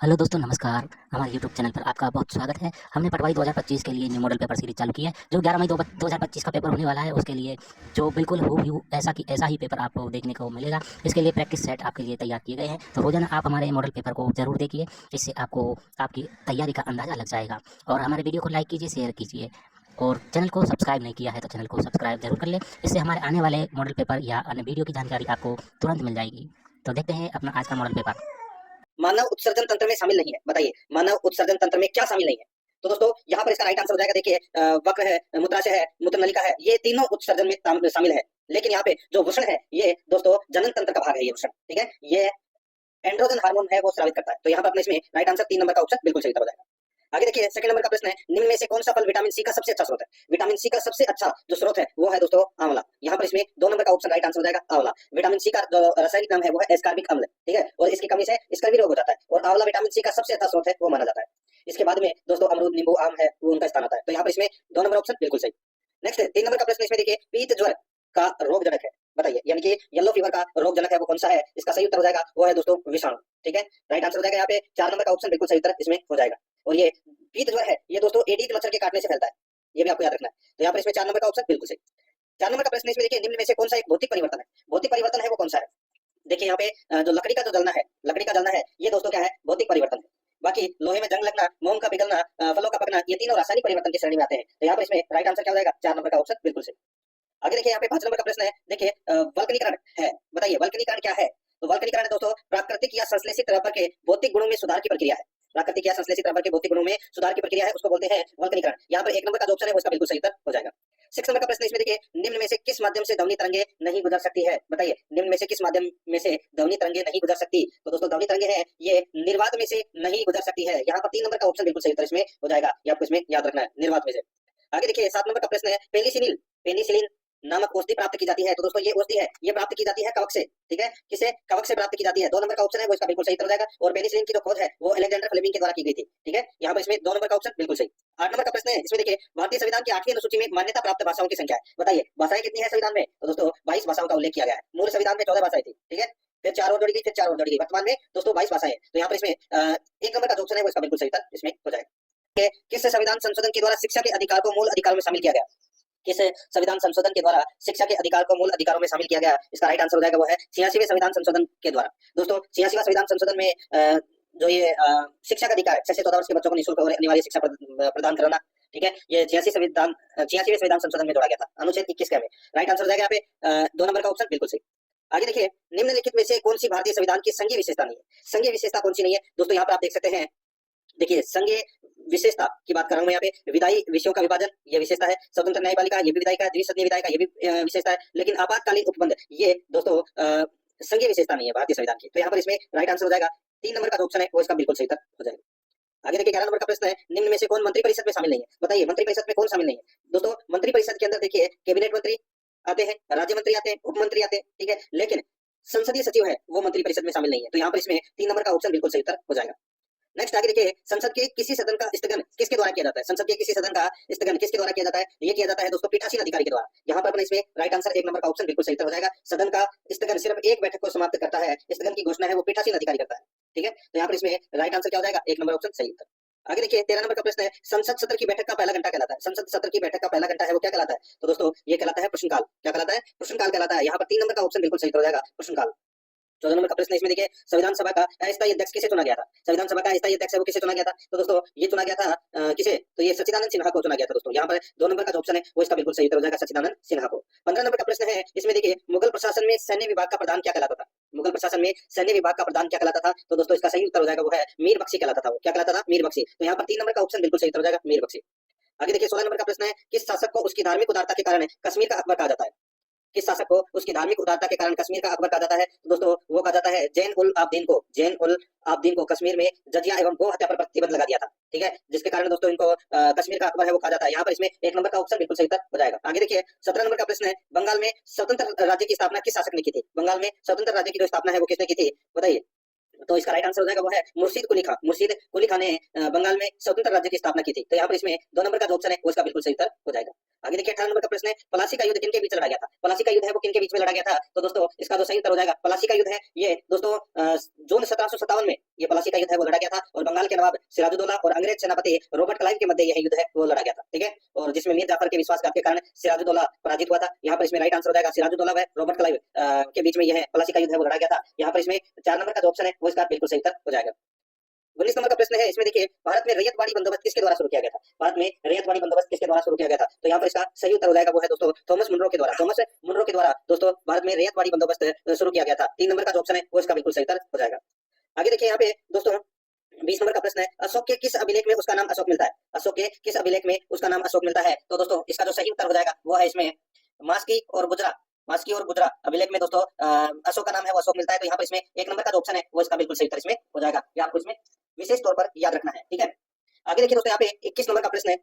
Hello दोस्तों, नमस्कार। हमारे यूट्यूब चैनल पर आपका बहुत स्वागत है। हमने पटवाई 2025 के लिए न्यू मॉडल पेपर सीरीज चालू की है, जो 11 मई 2025 का पेपर होने वाला है। उसके लिए जो बिल्कुल हूबहू ऐसा ही पेपर आपको देखने को मिलेगा। इसके लिए प्रैक्टिस सेट आपके लिए तैयार किए गए हैं, तो रोजाना आप हमारे मॉडल पेपर को जरूर देखिए। इससे आपको आपकी तैयारी का अंदाजा लग जाएगा। और हमारे वीडियो को लाइक कीजिए, शेयर कीजिए, और चैनल को सब्सक्राइब नहीं किया है तो चैनल को सब्सक्राइब जरूर कर ले। इससे हमारे आने वाले मॉडल पेपर या अन्य वीडियो की जानकारी आपको तुरंत मिल जाएगी। तो देखते हैं अपना आज का मॉडल पेपर। मानव उत्सर्जन तंत्र में शामिल नहीं है। बताइए, मानव उत्सर्जन तंत्र में क्या शामिल नहीं है? तो दोस्तों यहाँ पर इसका राइट आंसर हो जाएगा। देखिए, वक्र है, मूत्राशय है, मूत्रनलिका है, ये तीनों उत्सर्जन में शामिल है। लेकिन यहाँ पे जो वृषण है, ये दोस्तों जनन तंत्र का भाग है। ये वृषण, ठीक है, ये एंड्रोजन हार्मोन है, वो स्रावित करता है। तो यहाँ पर अपने इसमें राइट आंसर 3 नंबर का ऑप्शन बिल्कुल सही उत्तर हो जाएगा। आगे देखिए, सेकंड नंबर का प्रश्न है, निम्न में से कौन सा फल विटामिन सी का सबसे अच्छा स्रोत है? विटामिन सी का सबसे अच्छा जो स्रोत है वो है दोस्तों आंवला। यहाँ पर इसमें 2 नंबर का ऑप्शन राइट आंसर हो जाएगा, आंवला। विटामिन सी का जो रासायनिक नाम है वो है एस्कॉर्बिक अम्ल, ठीक है, और इसकी कमी से स्कर्वी रोग हो जाता है, और आंवला विटामिन सी का सबसे अच्छा स्रोत है, वो माना जाता है। इसके बाद में दोस्तों अमरूद, नींबू, आम है, वो उनका स्थान आता है। तो यहाँ पर इसमें 2 नंबर ऑप्शन बिल्कुल सही। नेक्स्ट 3 नंबर का प्रश्न इसमें देखिए, पीत ज्वर का रोगजनक है। बताइए, यानी कि येलो फीवर का रोगजनक है वो कौन सा है? इसका सही उत्तर हो जाएगा वो है दोस्तों विषाणु, ठीक है। राइट आंसर हो जाएगा यहाँ पे 4 नंबर का ऑप्शन बिल्कुल सही उत्तर इसमें हो जाएगा। और ये पीत ज्वर है, ये दोस्तों एडीज मच्छर के काटने से फैलता है, ये भी आपको याद रखना है। तो यहाँ पर इसमें 4 नंबर का ऑप्शन बिल्कुल सही। 4 नंबर का प्रश्न इसमें देखिए, निम्न में से कौन सा एक भौतिक परिवर्तन है? भौतिक परिवर्तन है वो कौन सा है? देखिए यहाँ पे जो लकड़ी का जो जलना है, लकड़ी का जलना है, ये दोस्तों क्या है? भौतिक परिवर्तन है। बाकी लोहे में जंग लगना, मोम का पिघलना, फलों का पकना, ये तीनों रासायनिक परिवर्तन की श्रेणी में आते हैं। तो यहाँ पर इसमें राइट आंसर क्या हो जाएगा? 4 नंबर का ऑप्शन बिल्कुल सही। आगे देखिए, यहाँ पे 5 नंबर का प्रश्न है, देखिए वल्कनीकरण है। बताइए वल्कनीकरण क्या है? तो वल्कनीकरण है दोस्तों प्राकृतिक या संश्लेषित रबर के भौतिक गुणों में सुधार की प्रक्रिया है। प्राकृतिक या संश्लेषित रबर के भौतिक गुणों में सुधार की प्रक्रिया है, उसको बोलते हैं वल्कनीकरण। यहाँ पर 1 नंबर का जो ऑप्शन है वो इसका बिल्कुल सही उत्तर हो जाएगा। 6 नंबर का प्रश्न इसमें देखिए, निम्न में से किस माध्यम से ध्वनि तरंगे नहीं गुजर सकती है? बताइए, निम्न में से किस माध्यम में से ध्वनि तरंगे नहीं गुजर सकती? तो दोस्तों ध्वनि तरंगे है, ये निर्वात में से नहीं गुजर सकती है। यहाँ पर 3 नंबर का ऑप्शन बिल्कुल सही उत्तर इसमें हो जाएगा, ये आपको इसमें याद रखना है, निर्वात में से। आगे देखिए, 7 नंबर का प्रश्न है, पेनिसिलिन पेनिसिलिन नामक औषधि प्राप्त की जाती है। तो दोस्तों ये औषधि है, ये प्राप्त की जाती है कवक से, ठीक है, किसे? कवक से प्राप्त की जाती है। 2 नंबर का ऑप्शन है वो इसका बिल्कुल सही उत्तर हो जाएगा। और पेनिसिलिन की जो खोज है वो अलेक्जेंडर फ्लेमिंग के द्वारा की गई थी, ठीक है। यहाँ पर इसमें 2 नंबर का ऑप्शन बिल्कुल सही। 8 नंबर का प्रश्न है, इसमें देखिए, भारतीय संविधान की 8वीं अनुसूची में मान्यता प्राप्त भाषाओं की संख्या है। बताइए भाषाएं कितनी है संविधान में? तो दोस्तों 22 भाषाओं का उल्लेख किया गया है। मूल संविधान में 14 भाषाएं थी, ठीक है, फिर 4 और जोड़ी गई, फिर 4 और जोड़ी गई, वर्तमान में दोस्तों 22 भाषाएं। तो यहाँ पर इसमें 1 नंबर का जो ऑप्शन है वो इसका बिल्कुल सही उत्तर इसमें हो जाएगा। किस संविधान संशोधन के द्वारा शिक्षा के अधिकार को मूल अधिकारों में शामिल किया गया? किस संविधान संशोधन के द्वारा शिक्षा के अधिकार को मूल अधिकारों में शामिल किया गया? इसका राइट आंसर हो जाएगा वो है 86वें संविधान संशोधन के द्वारा। दोस्तों 86वां संविधान संशोधन में जो ये शिक्षा का अधिकार 6 से 14 वर्ष के बच्चों को निःशुल्क और अनिवार्य शिक्षा प्रदान कराना, ठीक है, ये 86वें संविधान संशोधन में जोड़ा गया था, अनुच्छेद 21 के में। राइट आंसर हो जाएगा यहाँ पे 2 नंबर का ऑप्शन बिल्कुल सही। आगे देखिए, निम्नलिखित में से कौन सी भारतीय संविधान की संघीय विशेषता नहीं है? संघीय विशेषता कौन सी नहीं है? दोस्तों यहाँ पर आप देख सकते हैं, देखिए संघीय विशेषता की बात कर रहा हूं मैं यहाँ पे, विधायी विषयों का विभाजन ये विशेषता है, स्वतंत्र न्यायपालिका ये भी विधायी का है, द्विसदनीय विधायी का ये भी विशेषता है, लेकिन आपातकालीन उपबंध ये दोस्तों संघीय विशेषता नहीं है भारतीय संविधान की। तो यहाँ पर इसमें राइट आंसर हो जाएगा 3 नंबर का जो ऑप्शन है वो इसका बिल्कुल सही उत्तर हो जाएगा। आगे देखिए, 11 नंबर का प्रश्न है, निम्न में से कौन मंत्री परिषद में शामिल नहीं है? बताइए मंत्री परिषद में कौन शामिल नहीं है? दोस्तों मंत्री परिषद के अंदर देखिए, कैबिनेट मंत्री आते हैं, राज्य मंत्री आते हैं, उप मंत्री आते हैं, ठीक है, लेकिन संसदीय सचिव है वो मंत्री परिषद में शामिल नहीं है। तो यहाँ पर इसमें 3 नंबर का ऑप्शन बिल्कुल सही उत्तर हो जाएगा। नेक्स्ट आगे देखिए, संसद के किसी सदन का स्थगन किसके द्वारा किया जाता है? संसद के किसी सदन का स्थगन किसके द्वारा किया जाता है? ये किया जाता है दोस्तों पीठासीन अधिकारी के द्वारा। यहाँ पर इसमें राइट आंसर 1 नंबर का ऑप्शन बिल्कुल सही उत्तर हो जाएगा। सदन का स्थगन सिर्फ एक बैठक को समाप्त करता है, स्थगन की घोषणा है वो पीठासीन अधिकारी करता है, ठीक है। तो यहाँ पर इसमें राइट आंसर क्या हो जाएगा? 1 नंबर ऑप्शन सही उत्तर। आगे देखिए, 13 नंबर का प्रश्न है, संसद सत्र की बैठक का पहला घंटा कहलाता है। संसद सत्र की बैठक का पहला घंटा है वो क्या कहलाता है? तो दोस्तों ये कहलाता है प्रश्नकाल। क्या कहलाता है? प्रश्नकाल कहलाता है। यहाँ पर 3 नंबर का ऑप्शन बिल्कुल सही हो जाएगा, प्रश्नकाल। 14 नंबर का प्रश्न इसमें देखिए, संविधान सभा का अस्थायी अध्यक्ष किसे चुना गया था? संविधान सभा का अस्थायी अध्यक्ष है वो किसे चुना गया था? तो दोस्तों ये चुना गया था किसे? तो ये सच्चिदानंद सिन्हा को चुना गया था दोस्तों। यहाँ पर 2 नंबर का जो ऑप्शन है वो इसका बिल्कुल सही उत्तर हो जाएगा, सच्चिदानंद सिन्हा को। 15 नंबर का प्रश्न है, इसमें देखिए, मुगल प्रशासन में सैन्य विभाग का प्रधान क्या कहलाता था? मुगल प्रशासन में सैन्य विभाग का प्रधान क्या कहलाता था? तो दोस्तों इसका सही उत्तर हो जाएगा वो है मीर बख्शी कहलाता था। वो क्या कहलाता था? मीर बख्शी। तो यहाँ पर 3 नंबर का ऑप्शन बिल्कुल सही उत्तर हो जाएगा, मीर बख्शी। आगे देखिए, 16 नंबर का प्रश्न है, किस शासक को उसकी धार्मिक उदारता के कारण कश्मीर का अकबर कहा जाता है? किस शासक को उसकी धार्मिक उदारता के कारण कश्मीर का अकबर कहा जाता है? तो दोस्तों वो कहा जाता है जैन उल आबदीन को। जैन उल आबदीन को कश्मीर में जजिया एवं गो हत्या पर प्रतिबंध लगा दिया था, ठीक है, जिसके कारण दोस्तों इनको कश्मीर का अकबर है वो कहा जाता है। यहाँ पर इसमें 1 नंबर का ऑप्शन बिल्कुल सही उत्तर हो जाएगा। आगे देखिए, 17 नंबर का प्रश्न है, बंगाल में स्वतंत्र राज्य की स्थापना किस शासक ने की थी? बंगाल में स्वतंत्र राज्य की जो स्थापना है वो किसने की थी? बताइए। तो इसका राइट आंसर हो जाएगा वो है मुर्शीद कुली खां। मुर्शीद कुली खां ने बंगाल में स्वतंत्र राज्य की स्थापना की थी। तो यहाँ पर इसमें 2 नंबर का जो ऑप्शन है वो इसका बिल्कुल सही उत्तर हो जाएगा। आगे देखिए 18 नंबर का प्रश्न है, पलासी का युद्ध किनके बीच लड़ा गया था? पलासी का युद्ध है वो किनके बीच में लड़ा गया था? तो दोस्तों इसका जो सही उत्तर हो जाएगा, पलासी का युद्ध है ये दोस्तों जून 1757 में ये पलासी का युद्ध है वो लड़ा गया था, और बंगाल के नवाब सिराजुद्दौला और अंग्रेज सेनापति रॉबर्ट क्लाइव के मध्य यह युद्ध है वो लड़ा गया था। ठीक है, और जिसमें मीर जाफर के विश्वासघात के कारण सिराजुद्दौला पराजित हुआ था। यहाँ पर इसमें राइट आंसर हो जाएगा सिराजुद्दौला व रॉबर्ट क्लाइव के बीच में यह पलासी का युद्ध है वो लड़ा गया था। यहाँ पर इसमें 4 नंबर का जो ऑप्शन है वो इसका बिल्कुल सही उत्तर हो जाएगा। 19 नंबर का प्रश्न है, इसमें देखिए भारत में रैयतवाड़ी बंदोबस्त किसके द्वारा शुरू किया गया था? भारत में रैयतवाड़ी बंदोबस्त किसके द्वारा शुरू किया गया था? तो यहाँ पर इसका सही उत्तर हो जाएगा वो है दोस्तों थॉमस मुनरो के द्वारा। थॉमस मुनरो के द्वारा दोस्तों भारत में रैयतवाड़ी बंदोबस्त शुरू किया गया था। 3 नंबर का जो ऑप्शन है वो इसका बिल्कुल सही उत्तर हो जाएगा। आगे देखिए यहाँ पे दोस्तों 20 नंबर का प्रश्न है, अशोक के किस अभिलेख में उसका नाम अशोक मिलता है? अशोक के किस अभिलेख में उसका नाम अशोक मिलता है? तो दोस्तों इसका जो सही उत्तर हो जाएगा वो है इसमें मास्की और गुजरा। मास्की और गुजरा अभिलेख में दोस्तों अशोक का नाम है वो अशोक मिलता है। तो यहाँ पर इसमें 1 नंबर का जो ऑप्शन है वो इसका बिल्कुल सही उत्तर इसमें हो जाएगा। ये आपको इसमें विशेष तौर पर याद रखना है। ठीक है, आगे देखिए दोस्तों यहाँ पे 21 नंबर का प्रश्न है,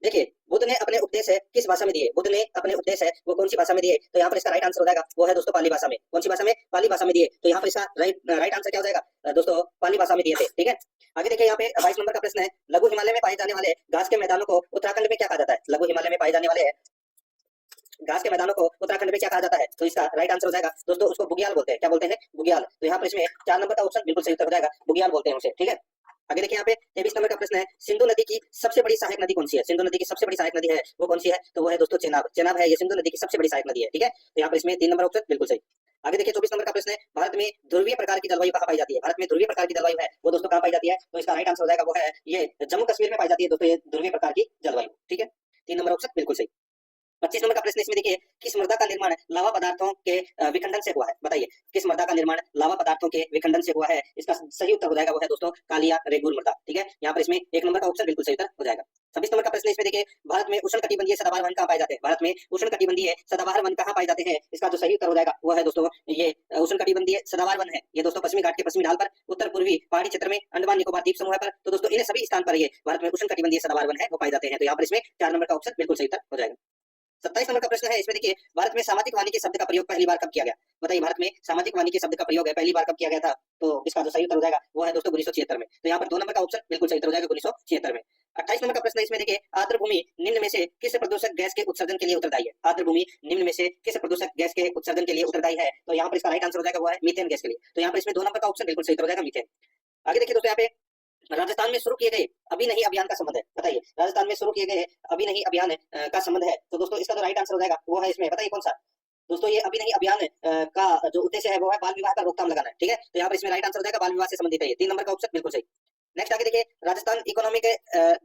देखिए बुद्ध ने अपने उपदेश है किस भाषा में दिए? बुद्ध ने अपने उपदेश है वो कौन सी भाषा में दिए? तो यहाँ पर इसका राइट आंसर हो जाएगा वो है दोस्तों पाली भाषा में। कौन सी भाषा में? पाली भाषा में दिए। तो यहाँ पर इसका राइट आंसर क्या हो जाएगा दोस्तों? पाली भाषा में दिए थे। ठीक है, आगे देखिए यहाँ पे 22 नंबर का प्रश्न है, लघु हिमालय में पाए जाने वाले घास के मैदानों को उत्तराखंड में क्या कहा जाता है? लघु हिमालय में पाए जाने वाले घास के मैदानों को उत्तराखंड में क्या कहा जाता है? तो इसका राइट आंसर हो जाएगा दोस्तों उसको बुग्याल बोलते हैं। क्या बोलते हैं? बुग्याल। तो यहाँ पर इसमें 4 नंबर का ऑप्शन बिल्कुल सही उत्तर हो जाएगा, बुग्याल बोलते हैं उसे। ठीक है, आगे देखिए यहाँ पे 23 नंबर का प्रश्न है, सिंधु नदी की सबसे बड़ी सहायक नदी कौन सी है? सिंधु नदी की सबसे बड़ी सहायक नदी है वो कौन सी है? तो वो है दोस्तों चेनाब। चेनाब है ये सिंधु नदी की सबसे बड़ी सहायक नदी है। ठीक है, तो यहाँ पर इसमें 3 नंबर ऑप्शन बिल्कुल सही। आगे देखिए 24 नंबर का प्रश्न है, भारत में ध्रुवीय प्रकार की जलवायु कहाँ पाई जाती है? भारत में ध्रुवीय प्रकार की जलवायु है वो दोस्तों कहाँ पाई जाती है? तो इसका राइट आंसर हो जाएगा वो है ये जम्मू कश्मीर में पाई जाती है दोस्तों ये ध्रुवीय प्रकार की जलवायु। ठीक है, 3 नंबर ऑप्शन बिल्कुल सही। 25 नंबर का प्रश्न इसमें देखिए, किस मृदा का निर्माण लावा पदार्थों के विखंडन से हुआ है? बताइए किस मृदा का निर्माण लावा पदार्थों के विखंडन से हुआ है? इसका सही उत्तर हो जाएगा वो है दोस्तों कालिया रेगुर मृदा। ठीक है, यहाँ पर इसमें 1 नंबर का ऑप्शन बिल्कुल सही उत्तर हो जाएगा। 26 नंबर का प्रश्न इसमें देखिए, भारत में उष्णकटिबंधीय सदाबहार वन कहाँ पाए जाते हैं? भारत में उष्णकटिबंधीय सदाबहार वन कहाँ पाए जाते हैं? इसका जो सही उत्तर हो जाएगा वो है दोस्तों ये उष्णकटिबंधीय सदाबहार वन है ये दोस्तों पश्चिमी घाट के पश्चिमी ढाल पर, उत्तर पूर्वी पहाड़ी क्षेत्र में, अंडमान निकोबार द्वीप समूह पर। तो दोस्तों इन सभी स्थान पर ये भारत में उष्णकटिबंधीय सदाबहार वन है वो पाए जाते हैं। तो यहाँ पर इसमें 4 नंबर का ऑप्शन बिल्कुल सही उत्तर हो जाएगा। 27 नंबर का प्रश्न है, इसमें देखिए भारत में सामाजिक वानिकी शब्द का प्रयोग पहली बार कब किया गया? बताइए भारत में सामाजिक वानिकी शब्द का प्रयोग है पहली बार कब किया गया था? तो इसका जो सही उत्तर हो जाएगा वो है दोस्तों 1976 में। तो यहाँ पर 2 नंबर का ऑप्शन बिल्कुल सही उत्तर हो जाएगा 1976 में। 28 नंबर का प्रश्न है, इसमें देखिए आर्द्र भूमि निम्न में से किस प्रदूषक गैस के उत्सर्जन के लिए उत्तरदायी है? आर्द्र भूमि निम्न में से किस प्रदूषक गैस के उत्सर्जन के लिए उत्तरदायी है? तो यहाँ पर इसका राइट आंसर हो जाएगा वो है मीथेन गैस के लिए। तो यहाँ पर इसमें 2 नंबर का ऑप्शन बिल्कुल सही उत्तर हो जाएगा मीथेन। आगे देखिए दोस्तों यहाँ पे राजस्थान में शुरू किए गए अभी नहीं अभियान का संबंध है। बताइए राजस्थान में शुरू किए गए अभी नहीं अभियान का संबंध है। तो दोस्तों इसका जो राइट आंसर हो जाएगा वो है इसमें, बताइए कौन सा? दोस्तों ये अभी नहीं अभियान का जो उद्देश्य है वो है बाल विवाह का रोकथाम लगाना है। ठीक है, तो यहाँ पर इसमें राइट आंसर हो जाएगा बाल विवाह से संबंधित है ये। 3 नंबर का ऑप्शन बिल्कुल सही। नेक्स्ट आगे देखिए, Rajasthan economic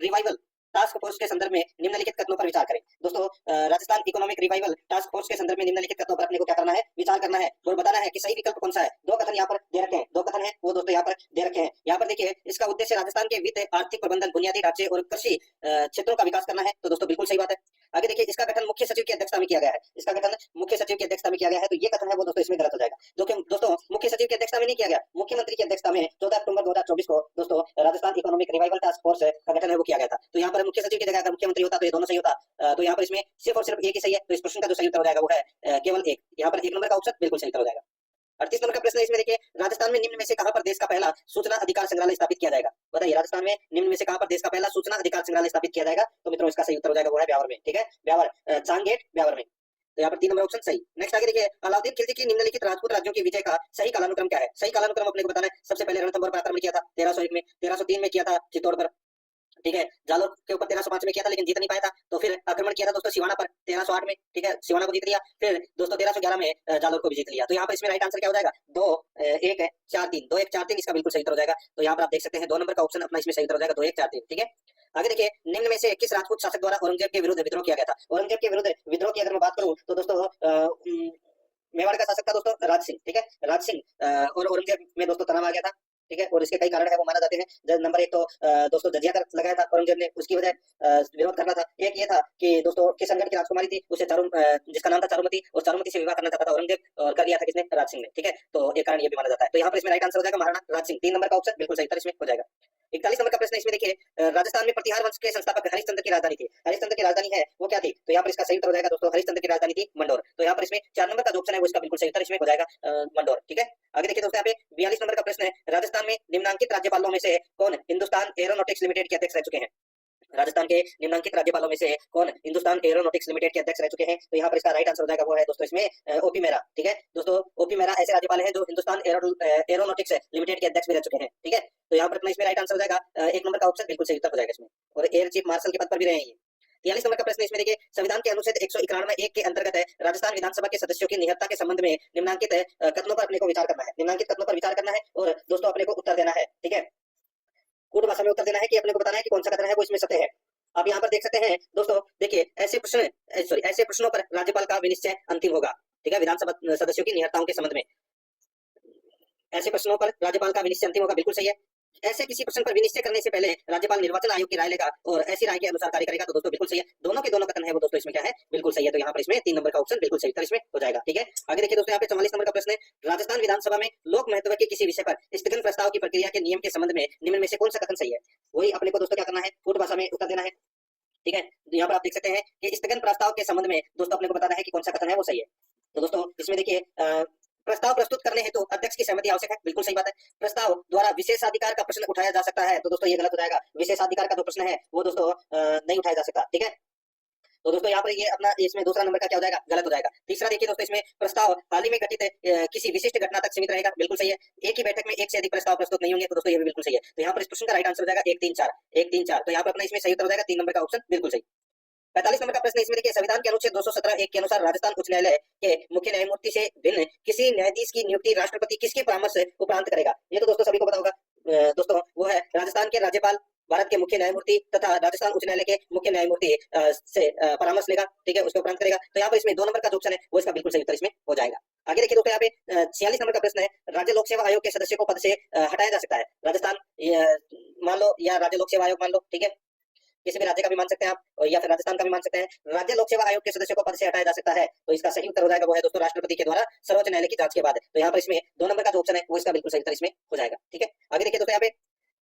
revival task force के संदर्भ में निम्नलिखित कथनों पर विचार करें। दोस्तों Rajasthan economic revival task force के संदर्भ में निम्नलिखित कथनों पर अपने को क्या करना है? विचार करना है और बताना है कि सही विकल्प कौन सा है। 2 कथन यहाँ पर दे रखे हैं, 2 कथन है वो दोस्तों यहाँ पर दे रखे हैं। यहाँ पर देखिए इसका उद्देश्य राजस्थान के वित्त, आर्थिक प्रबंधन, बुनियादी ढांचे और कृषि क्षेत्रों का विकास करना है। तो दोस्तों बिल्कुल सही बात है। आगे देखिए इसका गठन मुख्य सचिव की अध्यक्षता में किया गया है। इसका गठन मुख्य सचिव की अध्यक्षता में किया गया है। तो ये कथन है वो दोस्तों इसमें गलत हो जाएगा। दोस्तों मुख्य सचिव की अध्यक्षता में नहीं किया गया, मुख्यमंत्री की अध्यक्षता में 14 अक्टूबर 2024 को दोस्तों Rajasthan economic revival task force का गठन है वो किया गया था। तो यहाँ पर मुख्य सचिव की जगह अगर मुख्यमंत्री होता तो ये दोनों सही होता। तो यहाँ पर इसमें सिर्फ और सिर्फ एक ही सही है। तो इस प्रश्न का जो सही उत्तर हो जाएगा वो है केवल एक। यहाँ पर 1 नंबर का ऑप्शन बिल्कुल सही उत्तर हो जाएगा। 38 नंबर का प्रश्न है, इसमें देखिए राजस्थान में निम्न में से कहां पर देश का पहला सूचना अधिकार संग्रहालय स्थापित किया जाएगा? बताइए राजस्थान में निम्न में से कहां पर देश का पहला सूचना अधिकार संग्रहालय स्थापित किया जाएगा? तो मित्रों इसका सही उत्तर हो जाएगा वो है ब्यावर में। ठीक है, ब्यावर, चांगेट ब्यावर में। तो यहाँ पर 3 नंबर ऑप्शन सही। नेक्स्ट आगे देखिए, अलाउद्दीन खिलजी की निम्नलिखित राजपूत राज्यों की विजय का सही कालानुक्रम क्या है? सही कालानुक्रम अपने को बताना है। सबसे पहले रणथंभौर पर आक्रमण किया था 1301 में, 1303 में किया था चित्तौड़ पर। ठीक है, जालोर के ऊपर 1305 में किया था लेकिन जीत नहीं पाया था। तो फिर आक्रमण किया था दोस्तों सिवाना पर 1308 में। ठीक है, सिवाना को जीत लिया। फिर दोस्तों 1311 में जालोर को भी जीत लिया। तो यहाँ पर इसमें राइट आंसर क्या हो जाएगा? 2 1 4 3 2 1 4 3 इसका बिल्कुल सही उत्तर हो जाएगा। तो यहाँ पर आप देख सकते हैं 2 नंबर का ऑप्शन अपना इसमें सही उत्तर हो जाएगा 2 1 4 3। ठीक है, आगे देखिए निम्न में से किस राजपूत शासक द्वारा औरंगजेब के विरुद्ध विद्रोह किया गया था? औरंगजेब के विरुद्ध विद्रोह की अगर मैं बात करूं तो दोस्तों मेवाड़ का शासक था दोस्तों राज सिंह। ठीक है, राज सिंह और औरंगजेब में दोस्तों तनाव आ गया था। ठीक है, और इसके कई कारण है वो माना जाते हैं। नंबर 1 तो दोस्तों जजिया कर लगाया था औरंगजेब ने, उसकी वजह विरोध करना था। एक ये था कि दोस्तों किशनगढ़ की राजकुमारी थी उसे जिसका नाम था चारुमती, और चारुमती से विवाह करना चाहता था औरंगजेब, और कर लिया था किसने? राज सिंह ने। ठीक है, तो एक कारण ये भी माना जाता है। तो यहाँ पर इसमें राइट आंसर हो जाएगा महाराणा राज सिंह। 3 नंबर का ऑप्शन बिल्कुल सही उत्तर इसमें हो जाएगा। 41 नंबर का प्रश्न है, इसमें देखिए राजस्थान में प्रतिहार वंश के संस्थापक हरिश्चंद्र की राजधानी थी। हरिश्चंद्र की राजधानी है वो क्या थी? तो यहाँ पर इसका सही उत्तर हो जाएगा दोस्तों, हरिश्चंद्र की राजधानी थी मंडोर। तो यहाँ पर इसमें 4 नंबर का जो ऑप्शन है वो इसका बिल्कुल सही उत्तर इसमें हो जाएगा मंडोर। ठीक है, आगे देखिए दोस्तों, यहाँ पे 42 नंबर का प्रश्न है, राजस्थान में निम्नांकित राज्यपालों में से कौन हिंदुस्तान एरोनॉटिक्स लिमिटेड के अध्यक्ष रह चुके हैं? राजस्थान के निम्नांकित राज्यपालों में से कौन हिंदुस्तान एरोनॉटिक्स लिमिटेड के अध्यक्ष रह चुके हैं? तो यहाँ पर इसका राइट आंसर हो जाएगा वो है दोस्तों इसमें ओपी मेहरा। ठीक है दोस्तों, ओपी मेहरा ऐसे राज्यपाल हैं जो हिंदुस्तान एरोनॉटिक्स लिमिटेड के अध्यक्ष भी रह चुके हैं। ठीक है, तो यहाँ पर अपना इसमें राइट आंसर हो जाएगा 1 नंबर का ऑप्शन बिल्कुल सही उत्तर हो जाएगा इसमें, और एयर चीफ मार्शल के पद पर भी रहे हैं ये। 43 नंबर का प्रश्न इसमें देखिए, संविधान के अनुच्छेद 191 के अंतर्गत है राजस्थान विधानसभा के सदस्यों की निहत्ता के संबंध में निम्नांकित कथनों पर अपने को विचार करना है। निम्नांकित कथनों पर विचार करना है और दोस्तों अपने को उत्तर देना है। ठीक है, कूट भाषा में उत्तर देना है कि अपने को बताना है कि कौन सा कथन है वो इसमें सत्य है। आप यहाँ पर देख सकते हैं दोस्तों, देखिए ऐसे प्रश्नों पर राज्यपाल का विनिश्चय अंतिम होगा। ठीक है, विधानसभा सदस्यों की निहत्ताओं के संबंध में ऐसे प्रश्नों पर राज्यपाल का विनिश्चय अंतिम होगा, बिल्कुल सही है। ऐसे किसी प्रश्न पर विनिश्चय करने से पहले राज्यपाल निर्वाचन आयोग की राय लेगा और ऐसी राय के अनुसार कार्य करेगा। तो दोस्तों बिल्कुल सही है, दोनों के दोनों कथन है वो दोस्तों इसमें क्या है, बिल्कुल सही है। तो यहाँ पर इसमें 3 नंबर का ऑप्शन बिल्कुल सही उत्तर इसमें हो जाएगा। ठीक है, आगे देखिए दोस्तों, यहाँ पे 44 नंबर का प्रश्न है, राजस्थान विधानसभा में लोक महत्व के किसी विषय पर स्थगन प्रस्ताव की प्रक्रिया के नियम के संबंध में निम्न में से कौन सा कथन सही है? वही अपने को दोस्तों क्या करना है, कूट भाषा में उत्तर देना है। ठीक है, तो यहाँ पर आप देख सकते हैं कि स्थगन प्रस्ताव के संबंध में दोस्तों अपने को बताना है कि कौन सा कथन है वो सही है। तो दोस्तों इसमें देखिए प्रस्ताव प्रस्तुत करने हेतु तो अध्यक्ष की सहमति आवश्यक है, बिल्कुल सही बात है। प्रस्ताव द्वारा विशेषाधिकार का प्रश्न उठाया जा सकता है, तो दोस्तों ये गलत हो जाएगा। विशेषाधिकार का जो प्रश्न है वो दोस्तों नहीं उठाया जा सकता। ठीक है, तो दोस्तों यहाँ पर ये अपना इसमें दूसरा नंबर का क्या हो जाएगा, गलत हो जाएगा। तीसरा देखिए दोस्तों, इसमें प्रस्ताव हाल ही में घटित किसी विशिष्ट घटना तक सीमित रहेगा, बिल्कुल सही है। एक ही बैठक में एक से अधिक प्रस्ताव प्रस्तुत नहीं होंगे, तो दोस्तों ये भी बिल्कुल सही है। तो यहाँ पर इस प्रश्न का राइट आंसर हो जाएगा 1, 3, 4 1, 3, 4। तो यहाँ पर अपना इसमें सही उत्तर हो जाएगा 3 नंबर का ऑप्शन बिल्कुल सही। 45 नंबर का प्रश्न इसमें देखिए, संविधान के अनुच्छेद 217(1) के अनुसार राजस्थान उच्च न्यायालय के मुख्य न्यायमूर्ति से भिन्न किसी न्यायाधीश की नियुक्ति राष्ट्रपति किसके परामर्श उपरांत करेगा? ये तो दोस्तों सभी को पता होगा दोस्तों, वो है राजस्थान के राज्यपाल, भारत के मुख्य न्यायमूर्ति तथा राजस्थान उच्च न्यायालय के मुख्य न्यायमूर्ति से परामर्श लेगा। ठीक है, उसके उपरांत करेगा। तो यहाँ पर इसमें 2 नंबर का जो ऑप्शन है वो इसका बिल्कुल सही उत्तर इसमें हो जाएगा। आगे देखिए दोस्तों, यहाँ पे 46 नंबर का प्रश्न है, राज्य लोक सेवा आयोग के सदस्य को पद से हटाया जा सकता है। राजस्थान मान लो या राज्य लोक सेवा आयोग मान लो, ठीक है, किसी भी राज्य का भी मान सकते हैं आप या फिर राजस्थान का भी मान सकते हैं। राज्य लोक सेवा आयोग के सदस्यों को पद से हटाया जा सकता है, तो इसका सही उत्तर हो जाएगा वो है दोस्तों राष्ट्रपति के द्वारा सर्वोच्च न्यायालय की जांच के बाद। तो यहाँ पर इसमें 2 नंबर का जो ऑप्शन है वो इसका बिल्कुल सही उत्तर इसमें हो जाएगा। ठीक है, आगे देखिए दोस्तों, यहाँ पे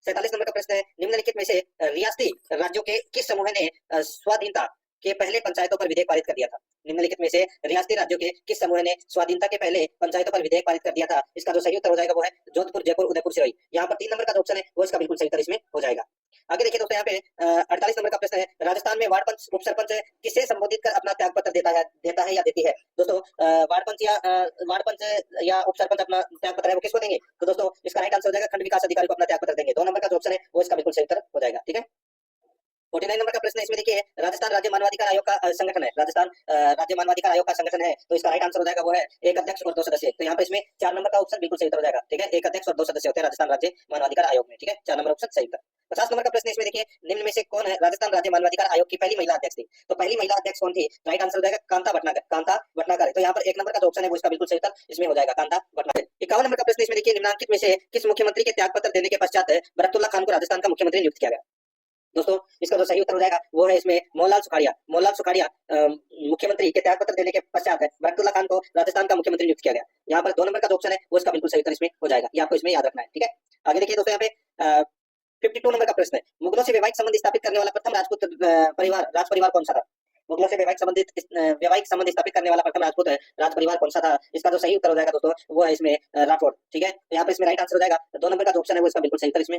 47 नंबर का प्रश्न है, निम्नलिखित में से रियासती राज्यों के किस समूह ने स्वाधीनता के पहले पंचायतों पर विधेयक पारित कर दिया था? निम्नलिखित में से रियासती राज्यों के किस समूह ने स्वाधीनता के पहले पंचायतों पर विधेयक पारित कर दिया था? इसका जो सही उत्तर हो जाएगा वो है जोधपुर, जयपुर, उदयपुर, सिरोही। यहाँ पर 3 नंबर का जो ऑप्शन है वो इसका बिल्कुल सही उत्तर इसमें हो जाएगा। आगे देखिए दोस्तों, यहाँ पे 48 नंबर का प्रश्न है, राजस्थान में वार्ड पंच, उप सरपंच किसे संबोधित कर अपना त्याग पत्र देता है या देती है? दोस्तों वार्ड पंच या उप सरपंच अपना त्याग पत्र है वो किसको देंगे? तो दोस्तों इसका राइट आंसर हो जाएगा खंड विकास अधिकारी को अपना त्याग पत्र देंगे। 2 नंबर का जो ऑप्शन है वो इसका बिल्कुल सही उत्तर हो जाएगा। ठीक है, 49 नंबर का प्रश्न है, इसमें देखिए राजस्थान राज्य मानवाधिकार आयोग का संगठन है, राजस्थान राज्य मानवाधिकार आयोग का संगठन है, तो इसका राइट आंसर हो जाएगा वो है एक अध्यक्ष और 2 सदस्य। तो यहाँ पे इसमें 4 नंबर का ऑप्शन बिल्कुल सही उत्तर हो जाएगा। ठीक है, एक अध्यक्ष और 2 सदस्य होते हैं राजस्थान राज्य मानवाधिकार आयोग में। ठीक है, 4 नंबर ऑप्शन सही उत्तर। 50 नंबर का प्रश्न इसमें देखिए, निम्न में से कौन है राजस्थान राज्य मानवाधिकार आयोग की पहली महिला अध्यक्ष थी? तो पहली महिला अध्यक्ष कौन थी? राइट आंसर हो जाएगा कांता भटनागर। तो यहाँ पर 1 नंबर का जो ऑप्शन है वो इसका बिल्कुल सही उत्तर इसमें हो जाएगा, कांता भटनागर। 51 नंबर का प्रश्न इसमें देखिए, निम्नलिखित में से किस मुख्यमंत्री के त्याग पत्र देने के पश्चात बरकतुल्ला खान को राजस्थान का मुख्यमंत्री नियुक्त किया गया? दोस्तों इसका जो सही उत्तर हो जाएगा वो है इसमें मोहनलाल सुखाड़िया मुख्यमंत्री के त्याग पत्र देने के पश्चात बरकतुल्ला खान को राजस्थान का मुख्यमंत्री नियुक्त किया गया। यहाँ पर 2 नंबर का जो ऑप्शन है वो इसका बिल्कुल सही उत्तर इसमें हो जाएगा, ये आपको इसमें याद रखना है। ठीक है, आगे देखिए दोस्तों, यहाँ पे 52 नंबर का प्रश्न है, मुगलों से वैवाहिक संबंध स्थापित करने वाला प्रथम राजपूत राज परिवार कौन सा था? मुगलों से वैवाहिक संबंध स्थापित करने वाला प्रथम राजपूत राज परिवार कौन सा था? इसका जो सही उत्तर हो जाएगा दोस्तों वो है इसमें राठौड़। ठीक है, तो यहाँ पे इसमें राइट आंसर हो जाएगा 2 नंबर का जो ऑप्शन है वो इसका बिल्कुल सही उत्तर इसमें,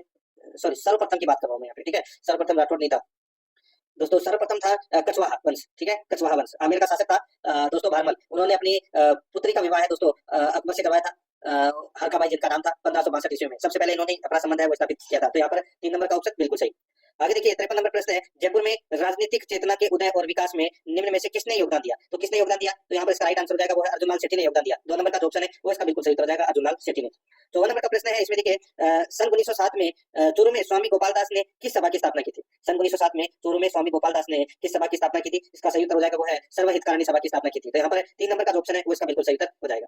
सॉरी सर्वप्रथम की बात कर रहा हूँ मैं यहाँ पे। ठीक है, सर्वप्रथम राठौड़ नहीं था दोस्तों, सर्वप्रथम था कछवाहा वंश। ठीक है, कछवाहा वंश आमेर का शासक था दोस्तों भारमल। उन्होंने अपनी पुत्री का विवाह है दोस्तों अकबर से करवाया था, हरकाबाई जिनका नाम था, 1562 ईस्वी में सबसे पहले इन्होंने अपना संबंध है वो स्थापित किया था। तो यहाँ पर 3 नंबर का ऑप्शन बिल्कुल सही। आगे देखिए 53 नंबर प्रश्न है, जयपुर में राजनीतिक चेतना के उदय और विकास में निम्न में से किसने योगदान दिया? तो किसने योगदान दिया? तो यहाँ पर इसका राइट आंसर हो जाएगा वो है अर्जुन लाल शेट्टी ने योगदान दिया। 2 नंबर का जो ऑप्शन है वो इसका बिल्कुल सही उत्तर हो जाएगा अर्जुन लाल शेट्टी ने। 54 नंबर का प्रश्न है, इसमें देखिए सन 1907 में चूरू में स्वामी गोपाल दास ने किस सभा की स्थापना की थी? सन 1907 में चूरू में स्वामी गोपाल दास ने किस सभा की स्थापना की थी? इसका सही उत्तर हो जाएगा वो है सर्वहितकारिणी सभा की स्थापना की थी। तो यहाँ पर 3 नंबर का जो ऑप्शन है वो इसका बिल्कुल सही उत्तर हो जाएगा।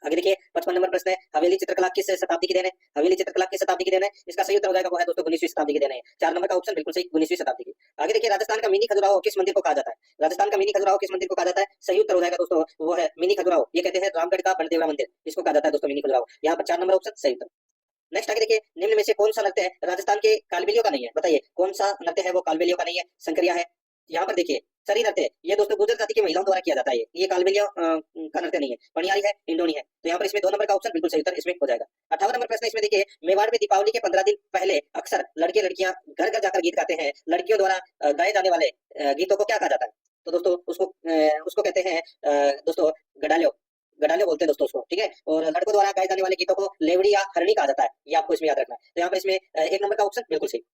आगे देखिए 55 नंबर प्रश्न है, हवेली चित्रकला किस शताब्दी की देन है? हवेली चित्रकला किस शताब्दी की देन है? इसका सही उत्तर हो जाएगा वो है दोस्तों 19वीं शताब्दी की देन है। 4 नंबर का ऑप्शन बिल्कुल सही, 19वीं शताब्दी की। आगे देखिए राजस्थान का मिनी खजुराहो किस मंदिर को कहा जाता है? राजस्थान का मिनी खजुराहो किस मंदिर को कहा जाता है? सही उत्तर हो जाएगा दोस्तों वो है मिनी खजुराहो, ये कहते हैं रामगढ़ का बड़देवरा मंदिर, इसको कहा जाता है दोस्तों मिनी खजुराहो। यहाँ पर 4 नंबर ऑप्शन सही उत्तर। नेक्स्ट आगे देखिए, निम्न में से कौन सा नृत्य राजस्थान के कालबेलियों का नहीं है? बताइए कौन सा नृत्य है वो कालबेलियों का नहीं है, संक्रिया है। यहाँ पर देखिए सरी नृत्य, ये दोस्तों गुर्जर जाति की महिलाओं द्वारा किया जाता है। ये कालबेलियों का नृत्य नहीं है। पनियारी है, इंडोनी है। तो यहाँ पर इसमें 2 नंबर का ऑप्शन बिल्कुल सही उत्तर इसमें हो जाएगा। 58 नंबर प्रश्न इसमें देखिए, मेवाड़ में दीपावली के 15 दिन पहले अक्सर लड़के लड़कियां घर घर जाकर गीत गाते हैं। लड़कियों द्वारा गाए जाने वाले गीतों को क्या कहा जाता है? तो दोस्तों उसको कहते हैं दोस्तों गडालियों, गडालियों बोलते हैं दोस्तों उसको, ठीक है। और लड़कों द्वारा गाए जाने वाले गीतों को लेवड़ी या हरणी कहा जाता है। ये आपको इसमें याद रखना है। तो यहाँ पर इसमें 1 नंबर का ऑप्शन बिल्कुल सही।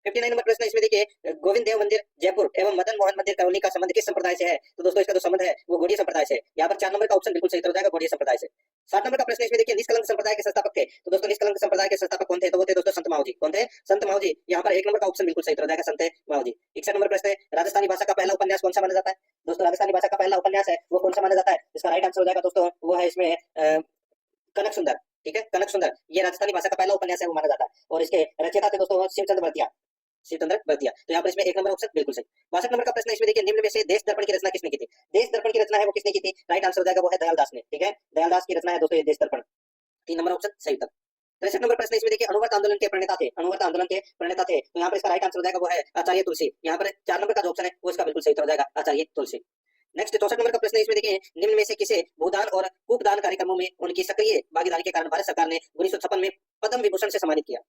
59 नंबर प्रश्न इसमें देखिए, गोविंद देव मंदिर जयपुर एवं मदन मोहन मंदिर करौली का संबंध किस संप्रदाय से है? तो दोस्तों इसका जो संबंध है वो गौड़ीय संप्रदाय से है। यहाँ पर 4 नंबर का ऑप्शन बिल्कुल सही हो जाएगा, गौड़ीय संप्रदाय से। 60 नंबर का प्रश्न इसमें देखिए, निष्कलंक संप्रदाय के संस्थापक थे। तो दोस्तों निष्कलंक संप्रदाय के संस्थापक कौन थे? तो वो थे दोस्तों संत माऊ जी। कौन थे? संत माऊ जी। यहाँ पर 1 नंबर का ऑप्शन बिल्कुल सही हो जाएगा, संत माऊ जी। 61 नंबर प्रश्न है, राजस्थानी भाषा का पहला उपन्यास कौन सा माना जाता है? दोस्तों राजस्थानी भाषा का पहला उपन्यास है वो कौन सा माना जाता है? इसका राइट आंसर हो जाएगा दोस्तों, वो है इसमें कनक सुंदर। ठीक है, कनक सुंदर ये राजस्थानी भाषा का पहला उपन्यास है वो माना जाता है। और इसके रचयिता थे दोस्तों शिवचंद्र भरतिया, शिवचंद्र भरतिया। तो यहाँ पर इसमें 1 नंबर ऑप्शन बिल्कुल सही। 62 नंबर का प्रश्न इसमें देखिए, निम्न में से देश दर्पण की रचना किसने की थी? देश दर्पण की रचना है वो किसने की थी? राइट आंसर हो जाएगा वो है दयालदास ने। ठीक है, दयालदास की रचना है दोस्तों ये देश दर्पण। 3 नंबर ऑप्शन सही उत्तर। 63 नंबर प्रश्न इसमें देखिए, अणुव्रत आंदोलन के प्रणेता थे। अणुव्रत आंदोलन के प्रणेता थे। तो यहाँ पर इसका राइट आंसर हो जाएगा वो है आचार्य तुलसी। यहाँ पर 4 नंबर का जो ऑप्शन है वो इसका बिल्कुल सही उत्तर हो जाएगा, आचार्य तुलसी। नेक्स्ट 64 नंबर का प्रश्न इसमें देखिए, निम्न में से किसे भूदान और कूपदान कार्यक्रमों में उनकी सक्रिय भागीदारी के कारण भारत सरकार ने 1956 में पद्म विभूषण से सम्मानित किया?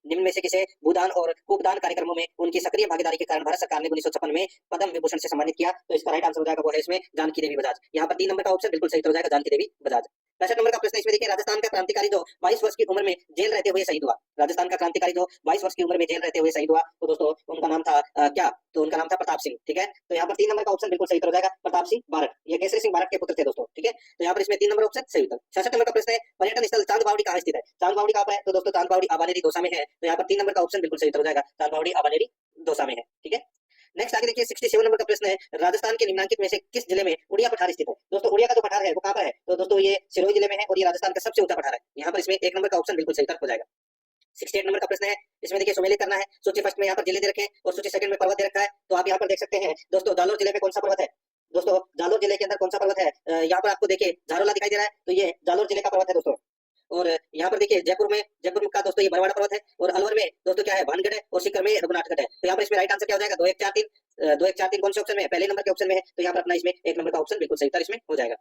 निम्न में से किसे भूदान और कूपदान कार्यक्रमों में उनकी सक्रिय भागीदारी के कारण भारत सरकार ने 1956 में पद्म विभूषण से सम्मानित किया? तो इसका राइट आंसर हो जाएगा वो है इसमें जानकी देवी बजाज। यहाँ पर 3 नंबर का ऑप्शन बिल्कुल सही हो जाएगा, जानकी देवी बजाज। 65 नंबर का प्रश्न इसमें देखिए, राजस्थान का क्रांतिकारी जो 22 वर्ष की उम्र में जेल रहते हुए शहीद हुआ, राजस्थान का क्रांतिकारी जो 22 वर्ष की उम्र में जेल रहते हुए शहीद हुआ, तो दोस्तों उनका नाम था क्या? तो उनका नाम था प्रताप सिंह। ठीक है, तो यहाँ पर 3 नंबर का ऑप्शन बिल्कुल सही हो जाएगा, प्रताप सिंह बारट। ये केसरी सिंह बारट के पुत्र थे दोस्तों। ठीक है, तो यहाँ पर इसमें 3 नंबर ऑप्शन सही उत्तर। 66 नंबर का प्रश्न है, पर्यटन स्थल चांद बावड़ी कहाँ स्थित है? चांद बावड़ी कहाँ पर है? तो दोस्तों चांद बावड़ी आबानेरी दौसा में है। तो यहाँ पर 3 नंबर का ऑप्शन बिल्कुल सही हो जाएगा, चांद बावड़ी आबानेरी दौसा में है। ठीक है, नेक्स्ट आगे देखिए, 67 नंबर का प्रश्न है, राजस्थान के निम्नलिखित में से किस जिले में उड़िया पठार स्थित है? दोस्तों उड़िया का जो पठार है वो कहाँ पर है? तो दोस्तों ये सिरोही जिले में है और ये राजस्थान का सबसे ऊंचा पठार है। यहाँ पर इसमें 1 नंबर का ऑप्शन बिल्कुल सही हो जाएगा। 68 नंबर का प्रश्न है, इसमें देखिए सुमेलित करना है। सूची फर्स्ट में यहाँ पर जिले दे रखे हैं और सूची सेकंड में पर्वत दे रखा है। तो आप यहाँ पर देख सकते हैं दोस्तों, जालोर जिले में कौन सा पर्वत है? दोस्तों जालोर जिले के अंदर कौन सा पर्वत है? यहाँ पर आपको देखिए झारोला दिखाई दे रहा है, तो ये जालोर जिले का पर्वत है दोस्तों। और यहाँ पर देखिए जयपुर का दोस्तों ये बरवाड़ा पर्वत है। और अलवर में दोस्तों क्या है? भानगढ़ है। और सीकर में रघुनाथगढ़ है। तो यहाँ पर इसमें राइट आंसर क्या हो जाएगा? 2 1 4 3 2 1 4 3 कौन से ऑप्शन में है? पहले नंबर के ऑप्शन में है। तो यहाँ पर अपना इसमें 1 नंबर का ऑप्शन बिल्कुल सही उत्तर इसमें हो जाएगा।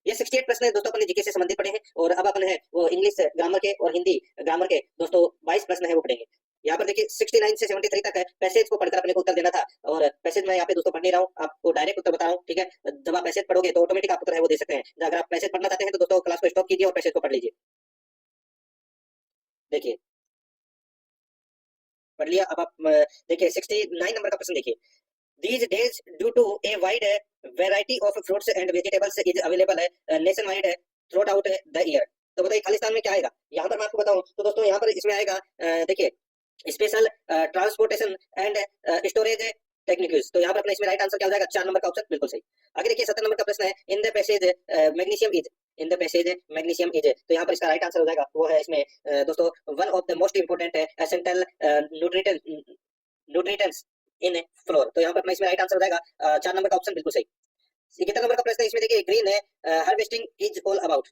ये 68 प्रश्न है दोस्तों अपने जीके से संबंधित पढ़े हैं। और अब अपन है वो इंग्लिश ग्रामर के और हिंदी ग्रामर के दोस्तों 22 प्रश्न है वो पढ़ेंगे। यहाँ पर देखिए 69 से 73 तक है, पैसेज को पढ़कर अपने को उत्तर देना था। और पैसेज मैं यहाँ पे दोस्तों पढ़ नहीं रहा हूँ, आपको डायरेक्ट उत्तर बता रहा हूँ। ठीक है, जब आप पैसेज पढ़ोगे तो ऑटोमेटिक आप उत्तर है वो दे सकते हैं। अगर आप पैसेज पढ़ना चाहते हैं तो दोस्तों क्लास को स्टॉप कीजिए और पैसेज को पढ़ लीजिए। देखिए पढ़ लिया। अब आप देखिए 69 नंबर का प्रश्न देखिए, These days, due to a wide variety of fruits and vegetables is available nationwide throughout the year. तो बताइए खालिस्तान में क्या आएगा? यहाँ पर मैं आपको बताऊं तो दोस्तों यहाँ पर इसमें आएगा देखिए special transportation and storage techniques. तो यहाँ पर अपना इसमें राइट आंसर क्या हो जाएगा? 4 नंबर का ऑप्शन बिल्कुल सही। आगे देखिए 70 नंबर का प्रश्न है, in the passage magnesium is, in the passage magnesium is. तो यहाँ पर इसका राइट आंसर हो जाएगा वो है इसमें दोस्तों one of the most important essential nutrients in floor. तो यहाँ पर अपना इसमें राइट आंसर हो जाएगा 4 नंबर का ऑप्शन बिल्कुल सही। 71 नंबर का प्रश्न है, इसमें देखिए green harvesting is all about.